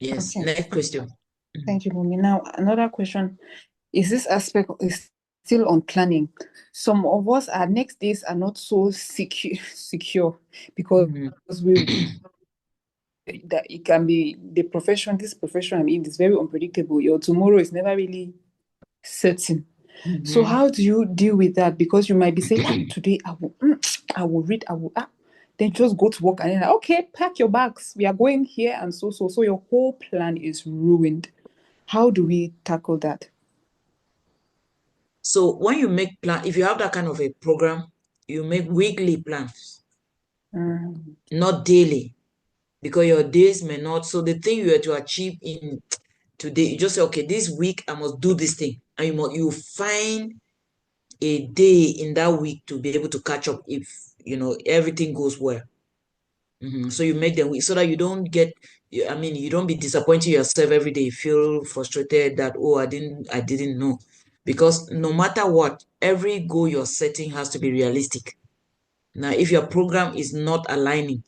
Yes. Okay. Next question. Thank you, Mumi. Now, another question is this aspect is still on planning. Some of us, our next days are not so secure because that it can be this profession, I mean, it's very unpredictable. Your tomorrow is never really certain. So how do you deal with that? Because you might be saying, today I will read, then just go to work and then okay, pack your bags. We are going here and so your whole plan is ruined. How do we tackle that? So when you make plan, if you have that kind of a program, you make weekly plans, not daily, because your days may not. So the thing you are to achieve in today, you just say, okay, this week I must do this thing, and you find a day in that week to be able to catch up if everything goes well. So you make them week so that you don't get. I mean, you don't be disappointing yourself every day. You feel frustrated that I didn't know, because no matter what, every goal you're setting has to be realistic. Now, if your program is not aligning,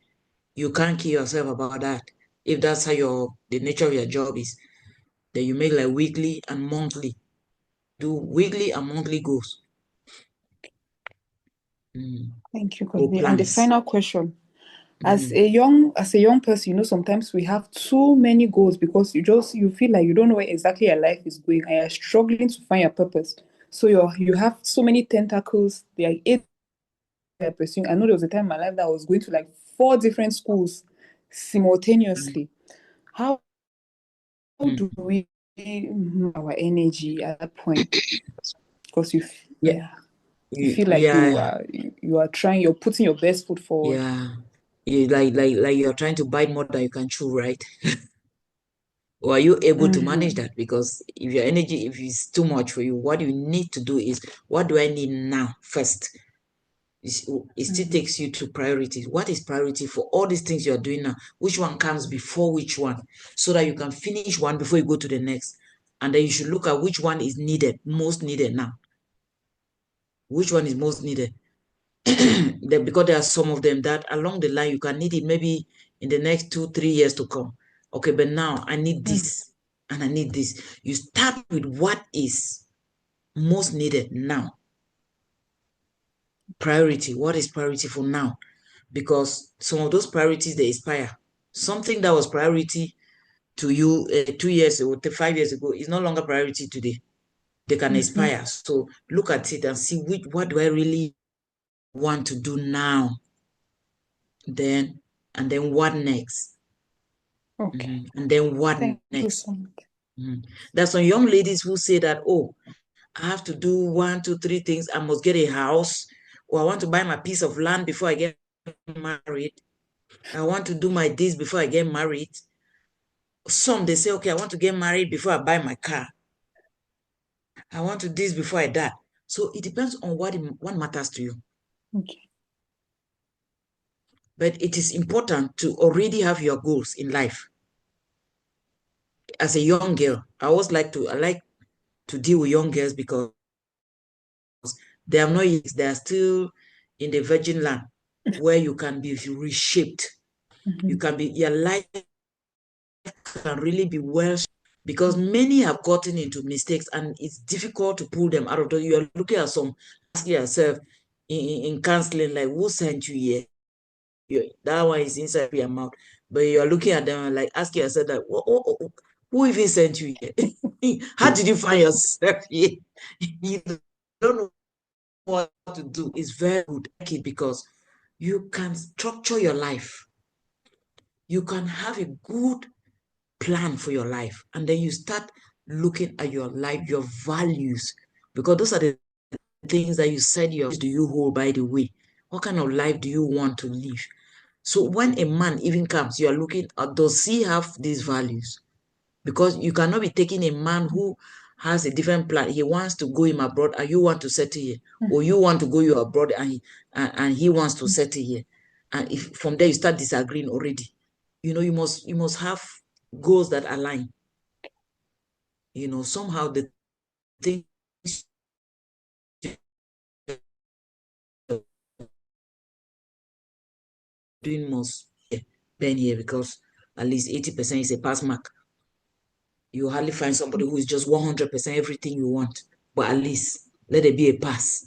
you can't kill yourself about that. If that's how the nature of your job is, then you make like weekly and monthly. Do weekly and monthly goals. Thank you, Or Cosby. And the plans. final question. As a young person, sometimes we have too many goals because you feel like you don't know where exactly your life is going and you're struggling to find your purpose. So you have so many tentacles, they are 8 you're pursuing. I know there was a time in my life that I was going to like 4 different schools simultaneously. How do we our energy at that point? Because you feel like you are trying, you're putting your best foot forward. You like you're trying to bite more than you can chew, right? Or are you able to manage that? Because if your energy, if it's too much for you, what you need to do is, what do I need now first? It still takes you to priorities. What is priority for all these things you're doing now? Which one comes before which one? So that you can finish one before you go to the next. And then you should look at which one is most needed now. Which one is most needed? Because there are some of them that along the line you can need it maybe in the next 2-3 years to come. Okay, but now I need this and I need this. You start with what is most needed now. Priority. What is priority for now? Because some of those priorities, they expire. Something that was priority to you 2 years or 5 years ago is no longer priority today. They can expire. So look at it and see what do I really want to do now? And then what next? Okay. And then what Thank you next? so much. There's some young ladies who say that, oh, I have to do 1, 2, 3 things. I must get a house, or I want to buy my piece of land before I get married. I want to do my this before I get married. Some, they say, okay, I want to get married before I buy my car. I want to this before I die. So it depends on what matters to you. Okay. But it is important to already have your goals in life. As a young girl, I like to deal with young girls because they have not yet, they are still in the virgin land where you can be reshaped. You can be, your life can really be well, because many have gotten into mistakes and it's difficult to pull them out of those. You are looking at some, asking yourself in counseling, like, who sent you here? That one is inside your mouth. But you are looking at them and like asking yourself that, who even sent you here? How did you find yourself here? You don't know what to do. It's very good because you can structure your life. you can have a good plan for your life, and then you start looking at your life, your values, because those are the things that you said do you hold, by the way. What kind of life do you want to live? So when a man even comes, you are looking at, does he have these values? Because you cannot be taking a man who has a different plan. He wants to go him abroad and you want to settle here, or you want to go you abroad and he wants to settle here. And if from there you start disagreeing already, you know, you must have goals that align. You know, somehow the things doing must bend here, because at least 80% is a pass mark. You hardly find somebody who is just 100% everything you want, but at least let it be a pass.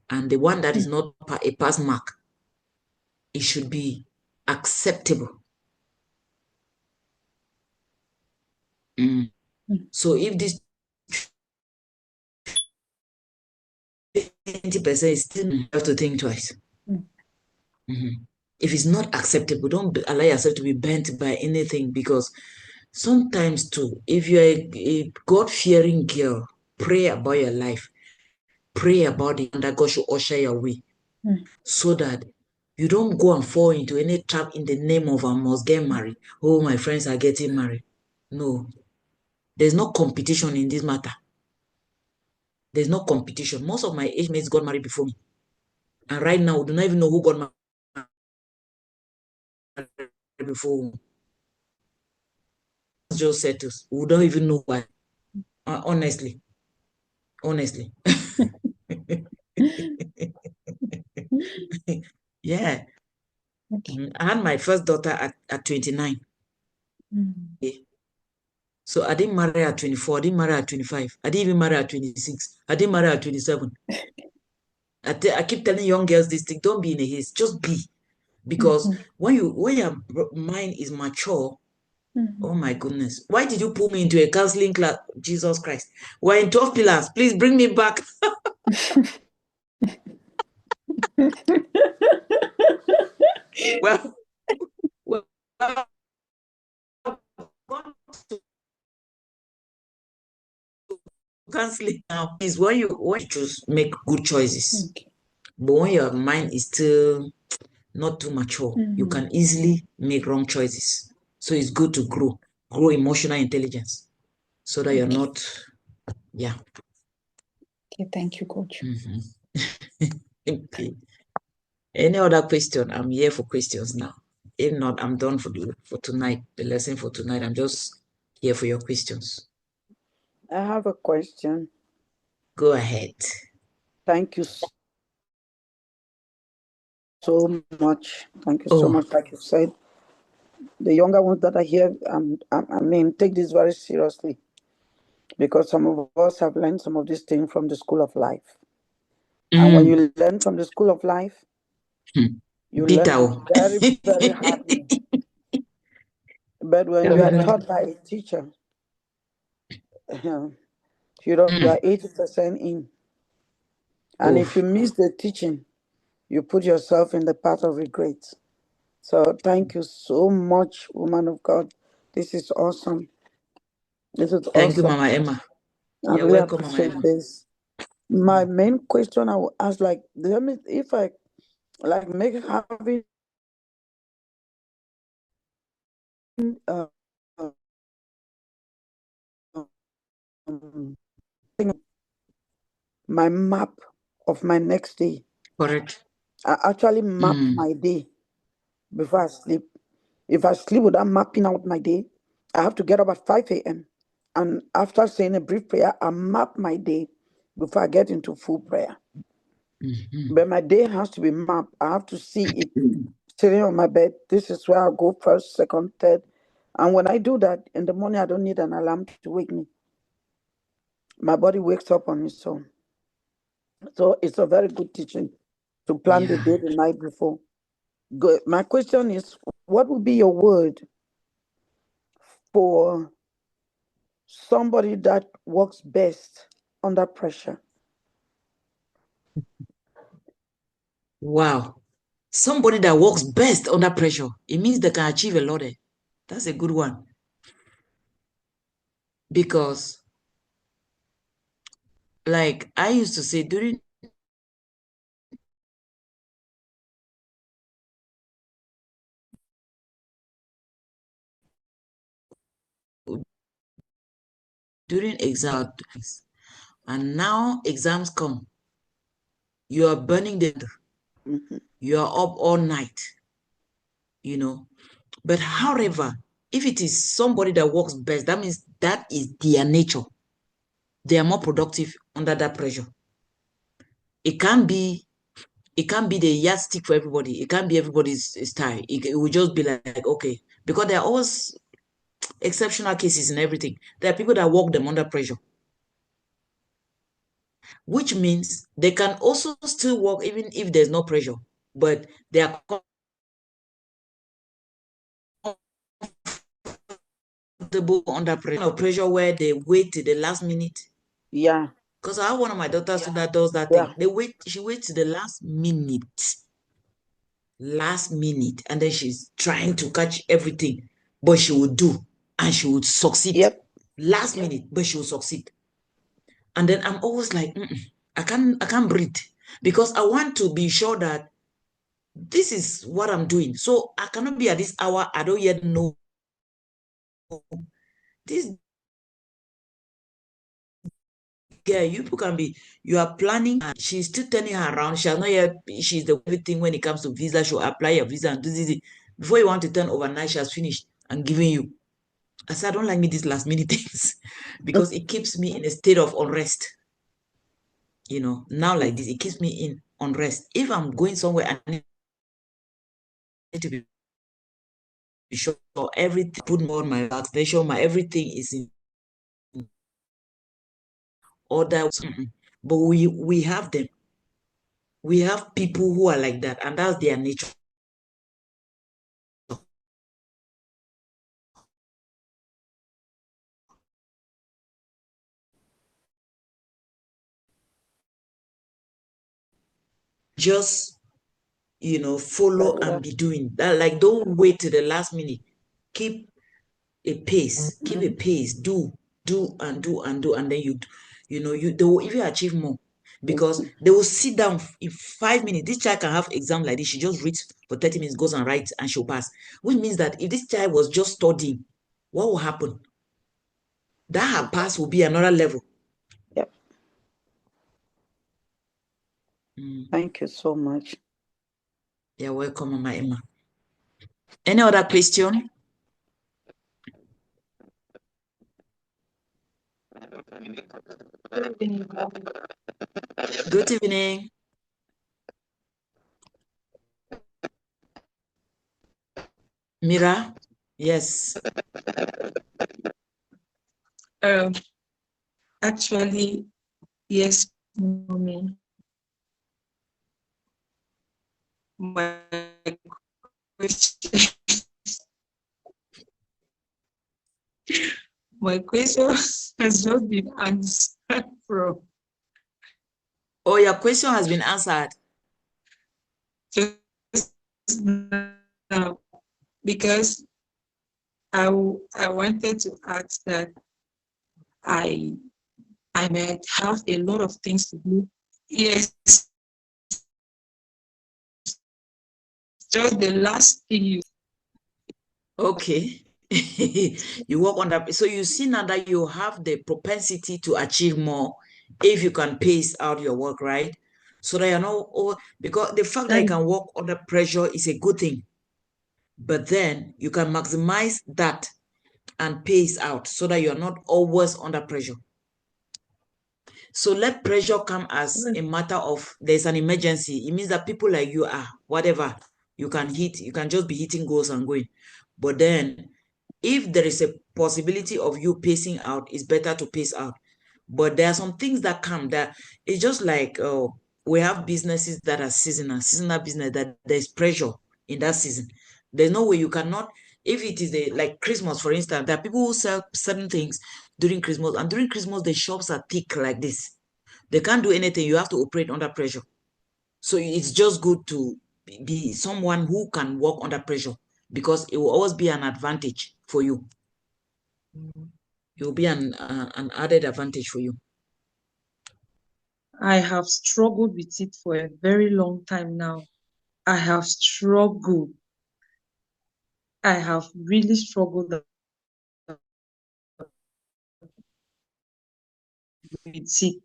And the one that is not a pass mark, it should be acceptable. So if this 20% is still, you have to think twice. If it's not acceptable, don't allow yourself to be bent by anything, because sometimes too, if you're a God-fearing girl, pray about your life. Pray about it, and that God should usher your way, so that you don't go and fall into any trap in the name of I must get married. Oh, my friends are getting married. No, there's no competition in this matter. There's no competition. Most of my age mates got married before me. And right now, we do not even know who got married before. Just settles. We don't even know why. Honestly. Yeah. Okay. I had my first daughter at 29. So I didn't marry at 24. I didn't marry at 25. I didn't even marry at 26. I didn't marry at 27. I keep telling young girls this thing, don't be in a haste. Just be. Because when your mind is mature, oh my goodness. Why did you pull me into a counseling class? Jesus Christ. We're in 12 pillars. Please bring me back. well, counseling now is when you choose, make good choices. Okay. But when your mind is still not too mature, you can easily make wrong choices. So it's good to grow emotional intelligence, so that you're not, yeah. Okay, thank you, Coach. Okay. Any other question? I'm here for questions now. If not, I'm done for tonight. The lesson for tonight. I'm just here for your questions. I have a question. Go ahead. Thank you so much. Thank you so much. Like you said, the younger ones that are here, I mean, take this very seriously, because some of us have learned some of these things from the school of life. And when you learn from the school of life, you learn it very, very hardly. But when you are taught by a teacher, you are 80% in. And if you miss the teaching, you put yourself in the path of regret. So thank you so much, woman of God. This is awesome. This is Thank you, awesome. Mama Emma. I You're really welcome, appreciate Mama Emma. this. My main question I will ask, like, if I like make having my map of my next day. Correct. I actually map my day before I sleep. If I sleep without mapping out my day, I have to get up at 5 a.m. And after saying a brief prayer, I map my day before I get into full prayer. But my day has to be mapped. I have to see it sitting on my bed. This is where I go first, second, third. And when I do that in the morning, I don't need an alarm to wake me. My body wakes up on its own. So it's a very good teaching to plan the day the night before. Good. My question is, what would be your word for somebody that works best under pressure? Wow. Somebody that works best under pressure. It means they can achieve a lot. That's a good one. Because, like I used to say during exams, and now exams come, you are burning the, you are up all night, you know. But however, if it is somebody that works best, that means that is their nature. They are more productive under that pressure. It can't be the yardstick for everybody. It can't be everybody's style. It will just be like, okay, because there are always exceptional cases and everything. There are people that work them under pressure, which means they can also still work even if there's no pressure, but they are comfortable under pressure where they wait till the last minute. Yeah. Because I have one of my daughters that does that thing. She waits to the last minute, and then she's trying to catch everything, but she will do, and she would succeed. Yep. Last minute, but she will succeed. And then I'm always like, I can't breathe, because I want to be sure that this is what I'm doing. So I cannot be at this hour. I don't yet know this. Yeah, you can be, you are planning, and she's still turning her around. She has not yet, she's the everything when it comes to visa. She'll apply your visa and do this. Before you want to turn overnight, she has finished and giving you. I said, I don't like these last minute things, because it keeps me in a state of unrest. You know, now like this, it keeps me in unrest. If I'm going somewhere, I need to be sure everything, put more on my vaccination, my everything is in order. But we have them. We have people who are like that, and that's their nature. Just, follow and be doing that. Like, don't wait till the last minute. Keep a pace. Keep a pace. Do and do and do, and then they will even achieve more, because they will sit down in 5 minutes. This child can have exam like this. She just reads for 30 minutes, goes and writes, and she'll pass. Which means that if this child was just studying, what will happen? That her pass will be another level. Yep. Thank you so much. You're welcome, Mama Emma. Any other question? Good evening. Mira? Yes. Actually, yes, Mommy. My question, has not been answered from. Oh, your question has been answered. Just now, because I wanted to ask that I might have a lot of things to do. Yes. Just the last thing you. Okay. You work on that. So you see now that you have the propensity to achieve more if you can pace out your work, right? So that you're not, because the fact that you can work under pressure is a good thing. But then you can maximize that and pace out so that you're not always under pressure. So let pressure come as a matter of, there's an emergency. It means that people like you are, whatever, you can just be hitting goals and going. But then if there is a possibility of you pacing out, it's better to pace out. But there are some things that come that it's just like, we have businesses that are seasonal business, that there's pressure in that season. There's no way you cannot, if it is like Christmas, for instance, there are people who sell certain things during Christmas, and during Christmas, the shops are thick like this. They can't do anything. You have to operate under pressure. So it's just good to be someone who can work under pressure, because it will always be an advantage for you. It will be an added advantage for you. I have struggled with it for a very long time now. I have struggled. I have really struggled with it.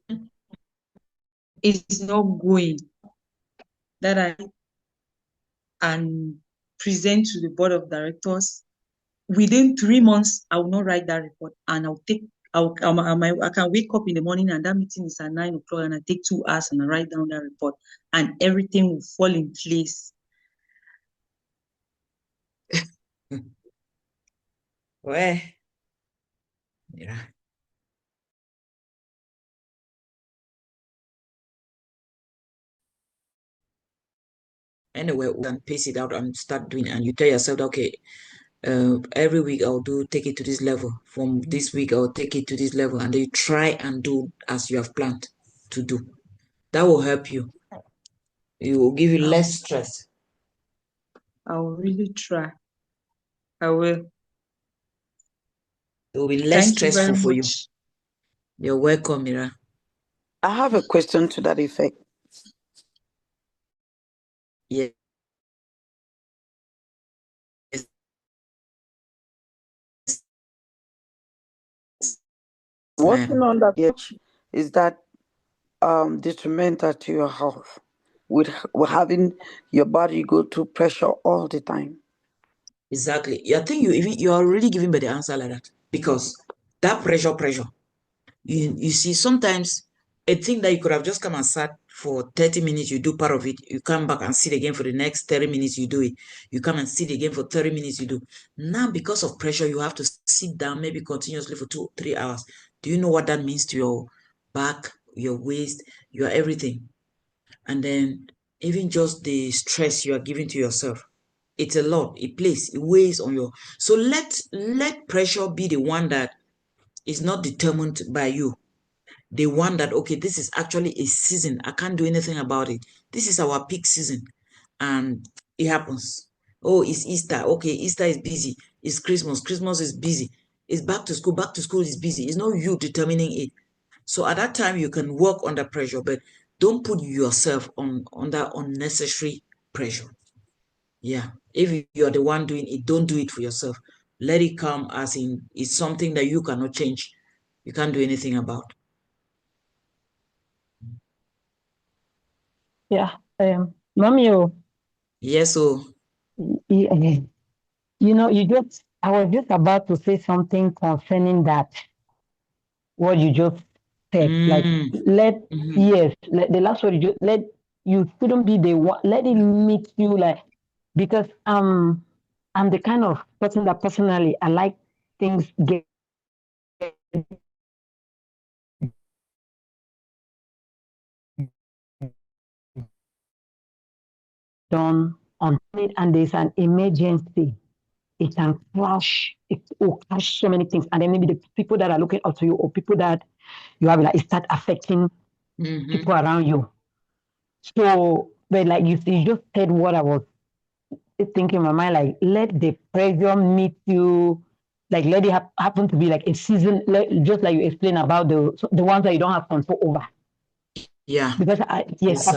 It's not going that I and present to the board of directors. Within 3 months, I will not write that report, and I can wake up in the morning and that meeting is at 9 o'clock, and I take 2 hours and I write down that report, and everything will fall in place. Well, yeah. Anyway, we can pace it out and start doing, and you tell yourself, okay, every week I'll take it to this level. From this week, I'll take it to this level, and then you try and do as you have planned to do. That will help you. It will give you less stress. I will really try. I will. It will be less Thank you stressful very for you. much. You're welcome, Mira. I have a question to that effect. Yeah. Working on that is that detrimental to your health with having your body go through pressure all the time? Exactly. I think you're already giving me the answer like that, because that pressure, you see, sometimes a thing that you could have just come and sat for 30 minutes, you do part of it, you come back and sit again for the next 30 minutes, you do it, you come and sit again for 30 minutes, you do. Now, because of pressure, you have to sit down maybe continuously for 2-3 hours. Do you know what that means to your back, your waist, your everything? And then even just the stress you are giving to yourself, it's a lot. It weighs on you. So let pressure be the one that is not determined by you. The one that, okay, this is actually a season. I can't do anything about it. This is our peak season. And it happens. Oh, it's Easter. Okay, Easter is busy. It's Christmas. Christmas is busy. It's back to school. Back to school is busy. It's not you determining it. So at that time, you can work under pressure, but don't put yourself under unnecessary pressure. Yeah. If you're the one doing it, don't do it for yourself. Let it come as in it's something that you cannot change. You can't do anything about. Yeah. Mommy, Yes, so you know, I was just about to say something concerning that, what you just said. Like, the last word you shouldn't be the one, let it meet you, like, because I'm the kind of person that personally I like things get done on it, and there's an emergency. It can crash. It will crash so many things, and then maybe the people that are looking up to you, or people that you have, like, it start affecting people around you. So, but like you just said what I was thinking in my mind, like, let the pressure meet you, like, let it happen to be like a season, just like you explained about the ones that you don't have control over. Yeah. Because I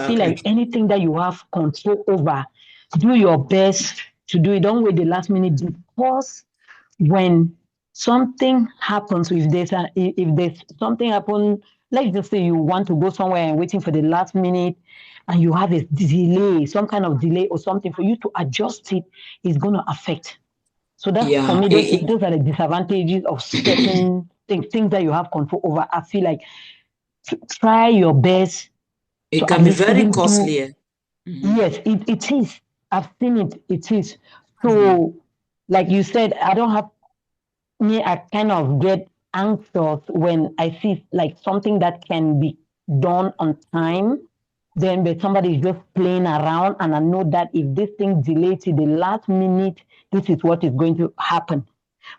feel like anything that you have control over, do your best to do it. Don't wait the last minute, because when something happens, if there's something happen, let's just say you want to go somewhere and waiting for the last minute, and you have a delay, some kind of delay or something, for you to adjust it is going to affect. So that's, for me, those are the disadvantages of certain things that you have control over. I feel like try your best. It can be very costly. Yes, it is. I've seen it. It is. So, like you said, I kind of get anxious when I see like something that can be done on time, then but somebody is just playing around, and I know that if this thing delays to the last minute, this is what is going to happen.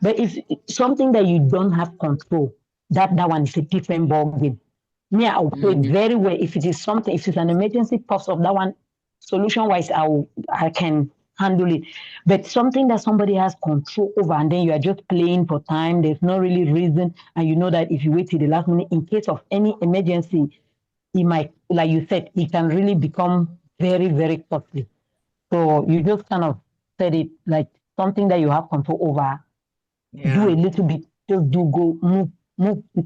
But if it's something that you don't have control, that one is a different ballgame. Me, I will play very well. If it's an emergency pops up, that one, solution-wise, I can handle it. But something that somebody has control over, and then you are just playing for time, there's no really reason, and you know that if you wait till the last minute, in case of any emergency, it might, like you said, it can really become very, very costly. So you just kind of said it like something that you have control over. Do a little bit, just move,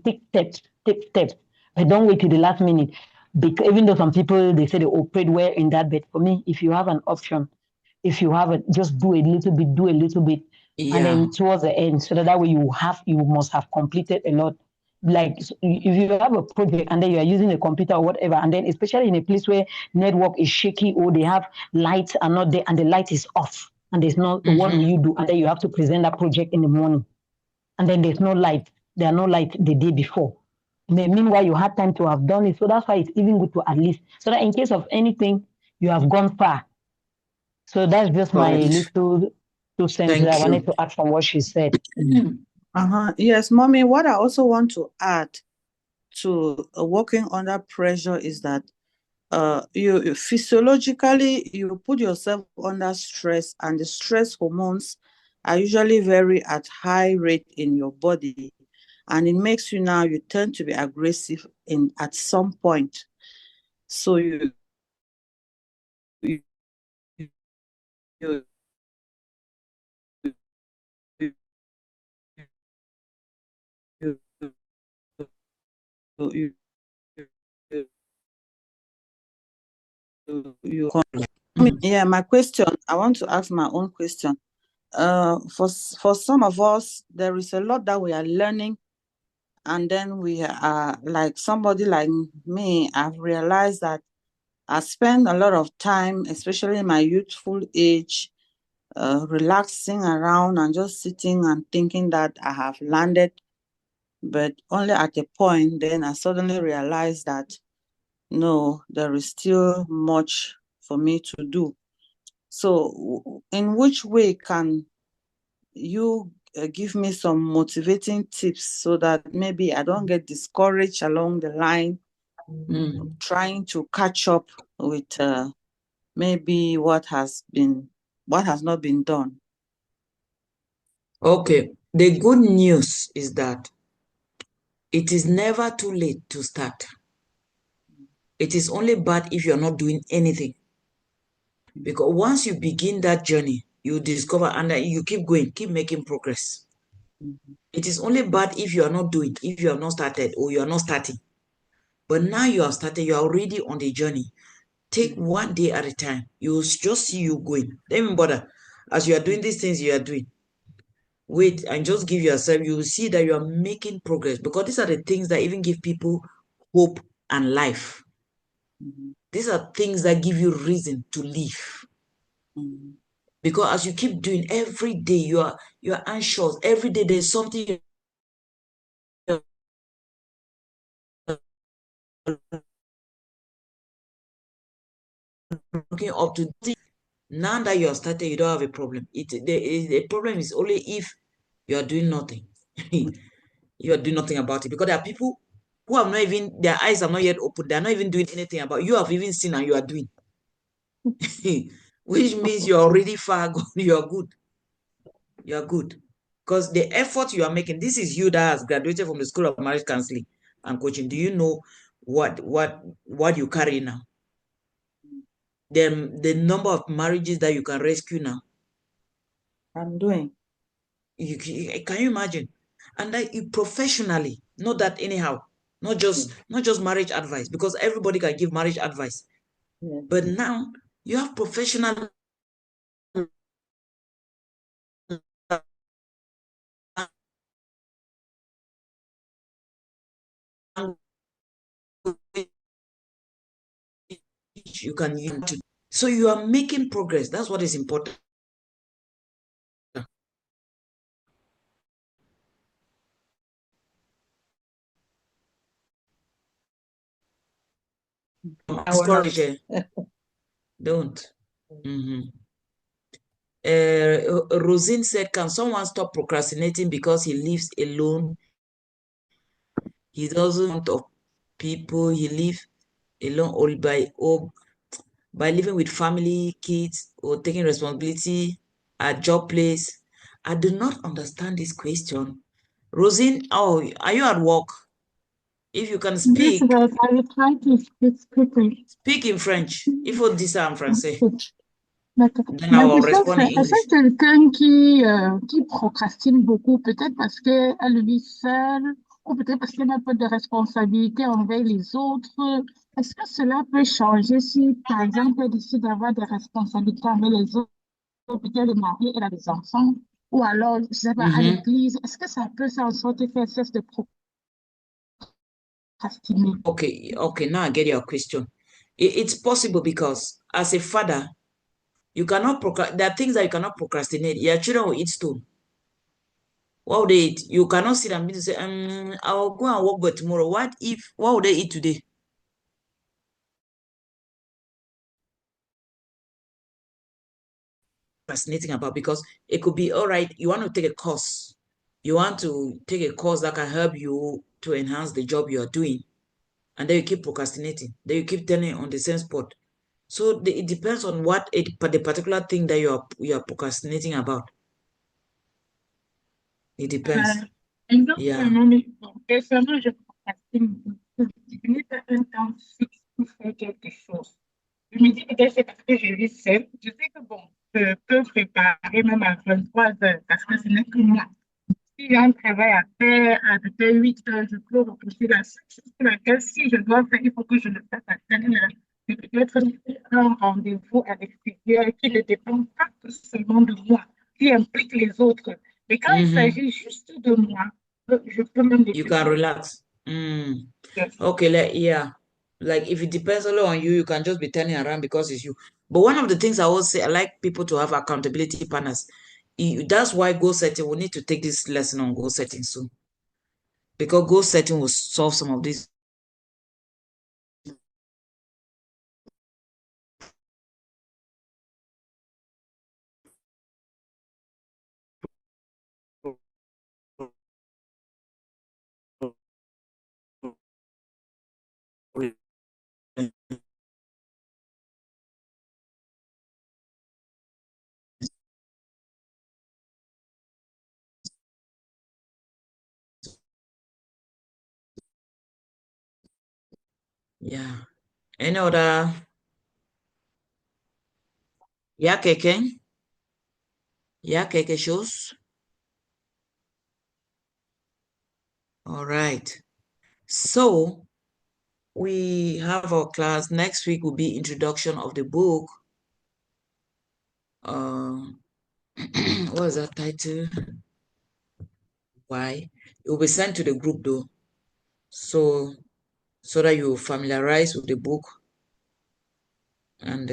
take steps, but don't wait till the last minute. Because even though some people, they say they operate well in that, but for me, if you have an option, if you have it, just do a little bit, and then towards the end, so that way you must have completed a lot. Like if you have a project and then you are using a computer or whatever, and then especially in a place where network is shaky or they have lights are not there and the light is off and there's no, what will you do? And then you have to present that project in the morning, and then there are no light the day before. And then meanwhile, you had time to have done it. So that's why it's even good to at least, so that in case of anything, you have gone far. So that's just my little 2 cents that I wanted to add from what she said. Yes, Mommy, what I also want to add to working under pressure is that you physiologically, you put yourself under stress, and the stress hormones are usually very at high rate in your body, and it makes you tend to be aggressive at some point. So you yeah, my question, I want to ask my own question. For some of us, there is a lot that we are learning, and then we are like somebody like me. I've realized that I spend a lot of time, especially in my youthful age, relaxing around and just sitting and thinking that I have landed, but only at a point, then I suddenly realized that no, there is still much for me to do. So in which way can you give me some motivating tips so that maybe I don't get discouraged along the line, trying to catch up with maybe what has not been done? Okay, the good news is that it is never too late to start. It is only bad if you're not doing anything. Because once you begin that journey, you discover and you keep going, keep making progress. It is only bad if you are not doing, if you have not started or you are not starting. But now you have started, you are already on the journey. Take one day at a time. You will just see you going. Don't even bother. As you are doing these things you are doing, wait and just give yourself, you will see that you are making progress, because these are the things that even give people hope and life. These are things that give you reason to live. Because as you keep doing every day, you are anxious. Every day there's something looking up to. Now that you have started, you don't have a problem. The problem is only if you are doing nothing. You are doing nothing about it, because there are people who have not even, their eyes are not yet open. They are not even doing anything about it. You have even seen and you are doing. Which means you're already far gone. You are good. You are good. Because the effort you are making, this is you that has graduated from the School of Marriage Counseling and Coaching. Do you know what you carry now? The number of marriages that you can rescue now. I'm doing. Can you imagine? And that you professionally, not that anyhow, not just marriage advice, because everybody can give marriage advice. But now you have professional you can use to. So you are making progress. That's what is important. Discourage. Don't. Rosine said, can someone stop procrastinating because he lives alone? He doesn't want of people. He lives alone all by all. by living with family, kids, or taking responsibility at job place? I do not understand this question. Rosine, oh, are you at work? If you can Yes, speak, but I will try to speak quickly. speak in French. Il faut dire ça en français. D'accord. Then I Ma will question, respond in c'est, est-ce English. que quelqu'un qui procrastine beaucoup, peut-être parce qu'elle vit seule, ou peut-être parce qu'elle n'a pas de responsabilité envers les autres, est-ce que cela peut changer si, par exemple, elle décide d'avoir des responsabilités envers les autres, peut-être elle est mariée, elle a des enfants, ou alors, je sais pas, à l'église, est-ce que ça peut faire en sorte qu'elle cesse de procrastiner? Okay, now I get your question. It's possible because as a father, you cannot there are things that you cannot procrastinate. Your children will eat stone. What would they eat? You cannot sit and say, I'll go and work but tomorrow. What would they eat today? Fascinating about, because it could be all right, you want to take a course. You want to take a course that can help you to enhance the job you are doing. And then you keep procrastinating. Then you keep turning on the same spot. So it depends on what the particular thing that you are procrastinating about. It depends. Yeah. Récemment, je procrastine beaucoup. Je n'ai pas un temps fixe pour faire quelque chose. Je me dis peut-être c'est parce que je vis seule. Je sais que bon, je peux préparer même à 23 heures parce que ce n'est que moi. Si j'ai un travail à faire à peut-être 8 heures, je peux repousser la seule chose pour laquelle si je dois faire, il faut que je le fasse à telle heure. C'est peut-être un rendez-vous à l'extérieur qui ne dépend pas seulement de moi, qui implique les autres. Mais quand il s'agit juste de moi, je peux même You can relax. Yes. Okay, like if it depends only on you, you can just be turning around because it's you. But one of the things I always say, I like people to have accountability partners. That's why goal setting, we need to take this lesson on goal setting soon, because goal setting will solve some of these. Yeah. Any other? Yeah, Keke. Yeah, Keke shows. All right. So we have our class next week will be introduction of the book. What is that title? Why? It will be sent to the group though. So that you familiarize with the book and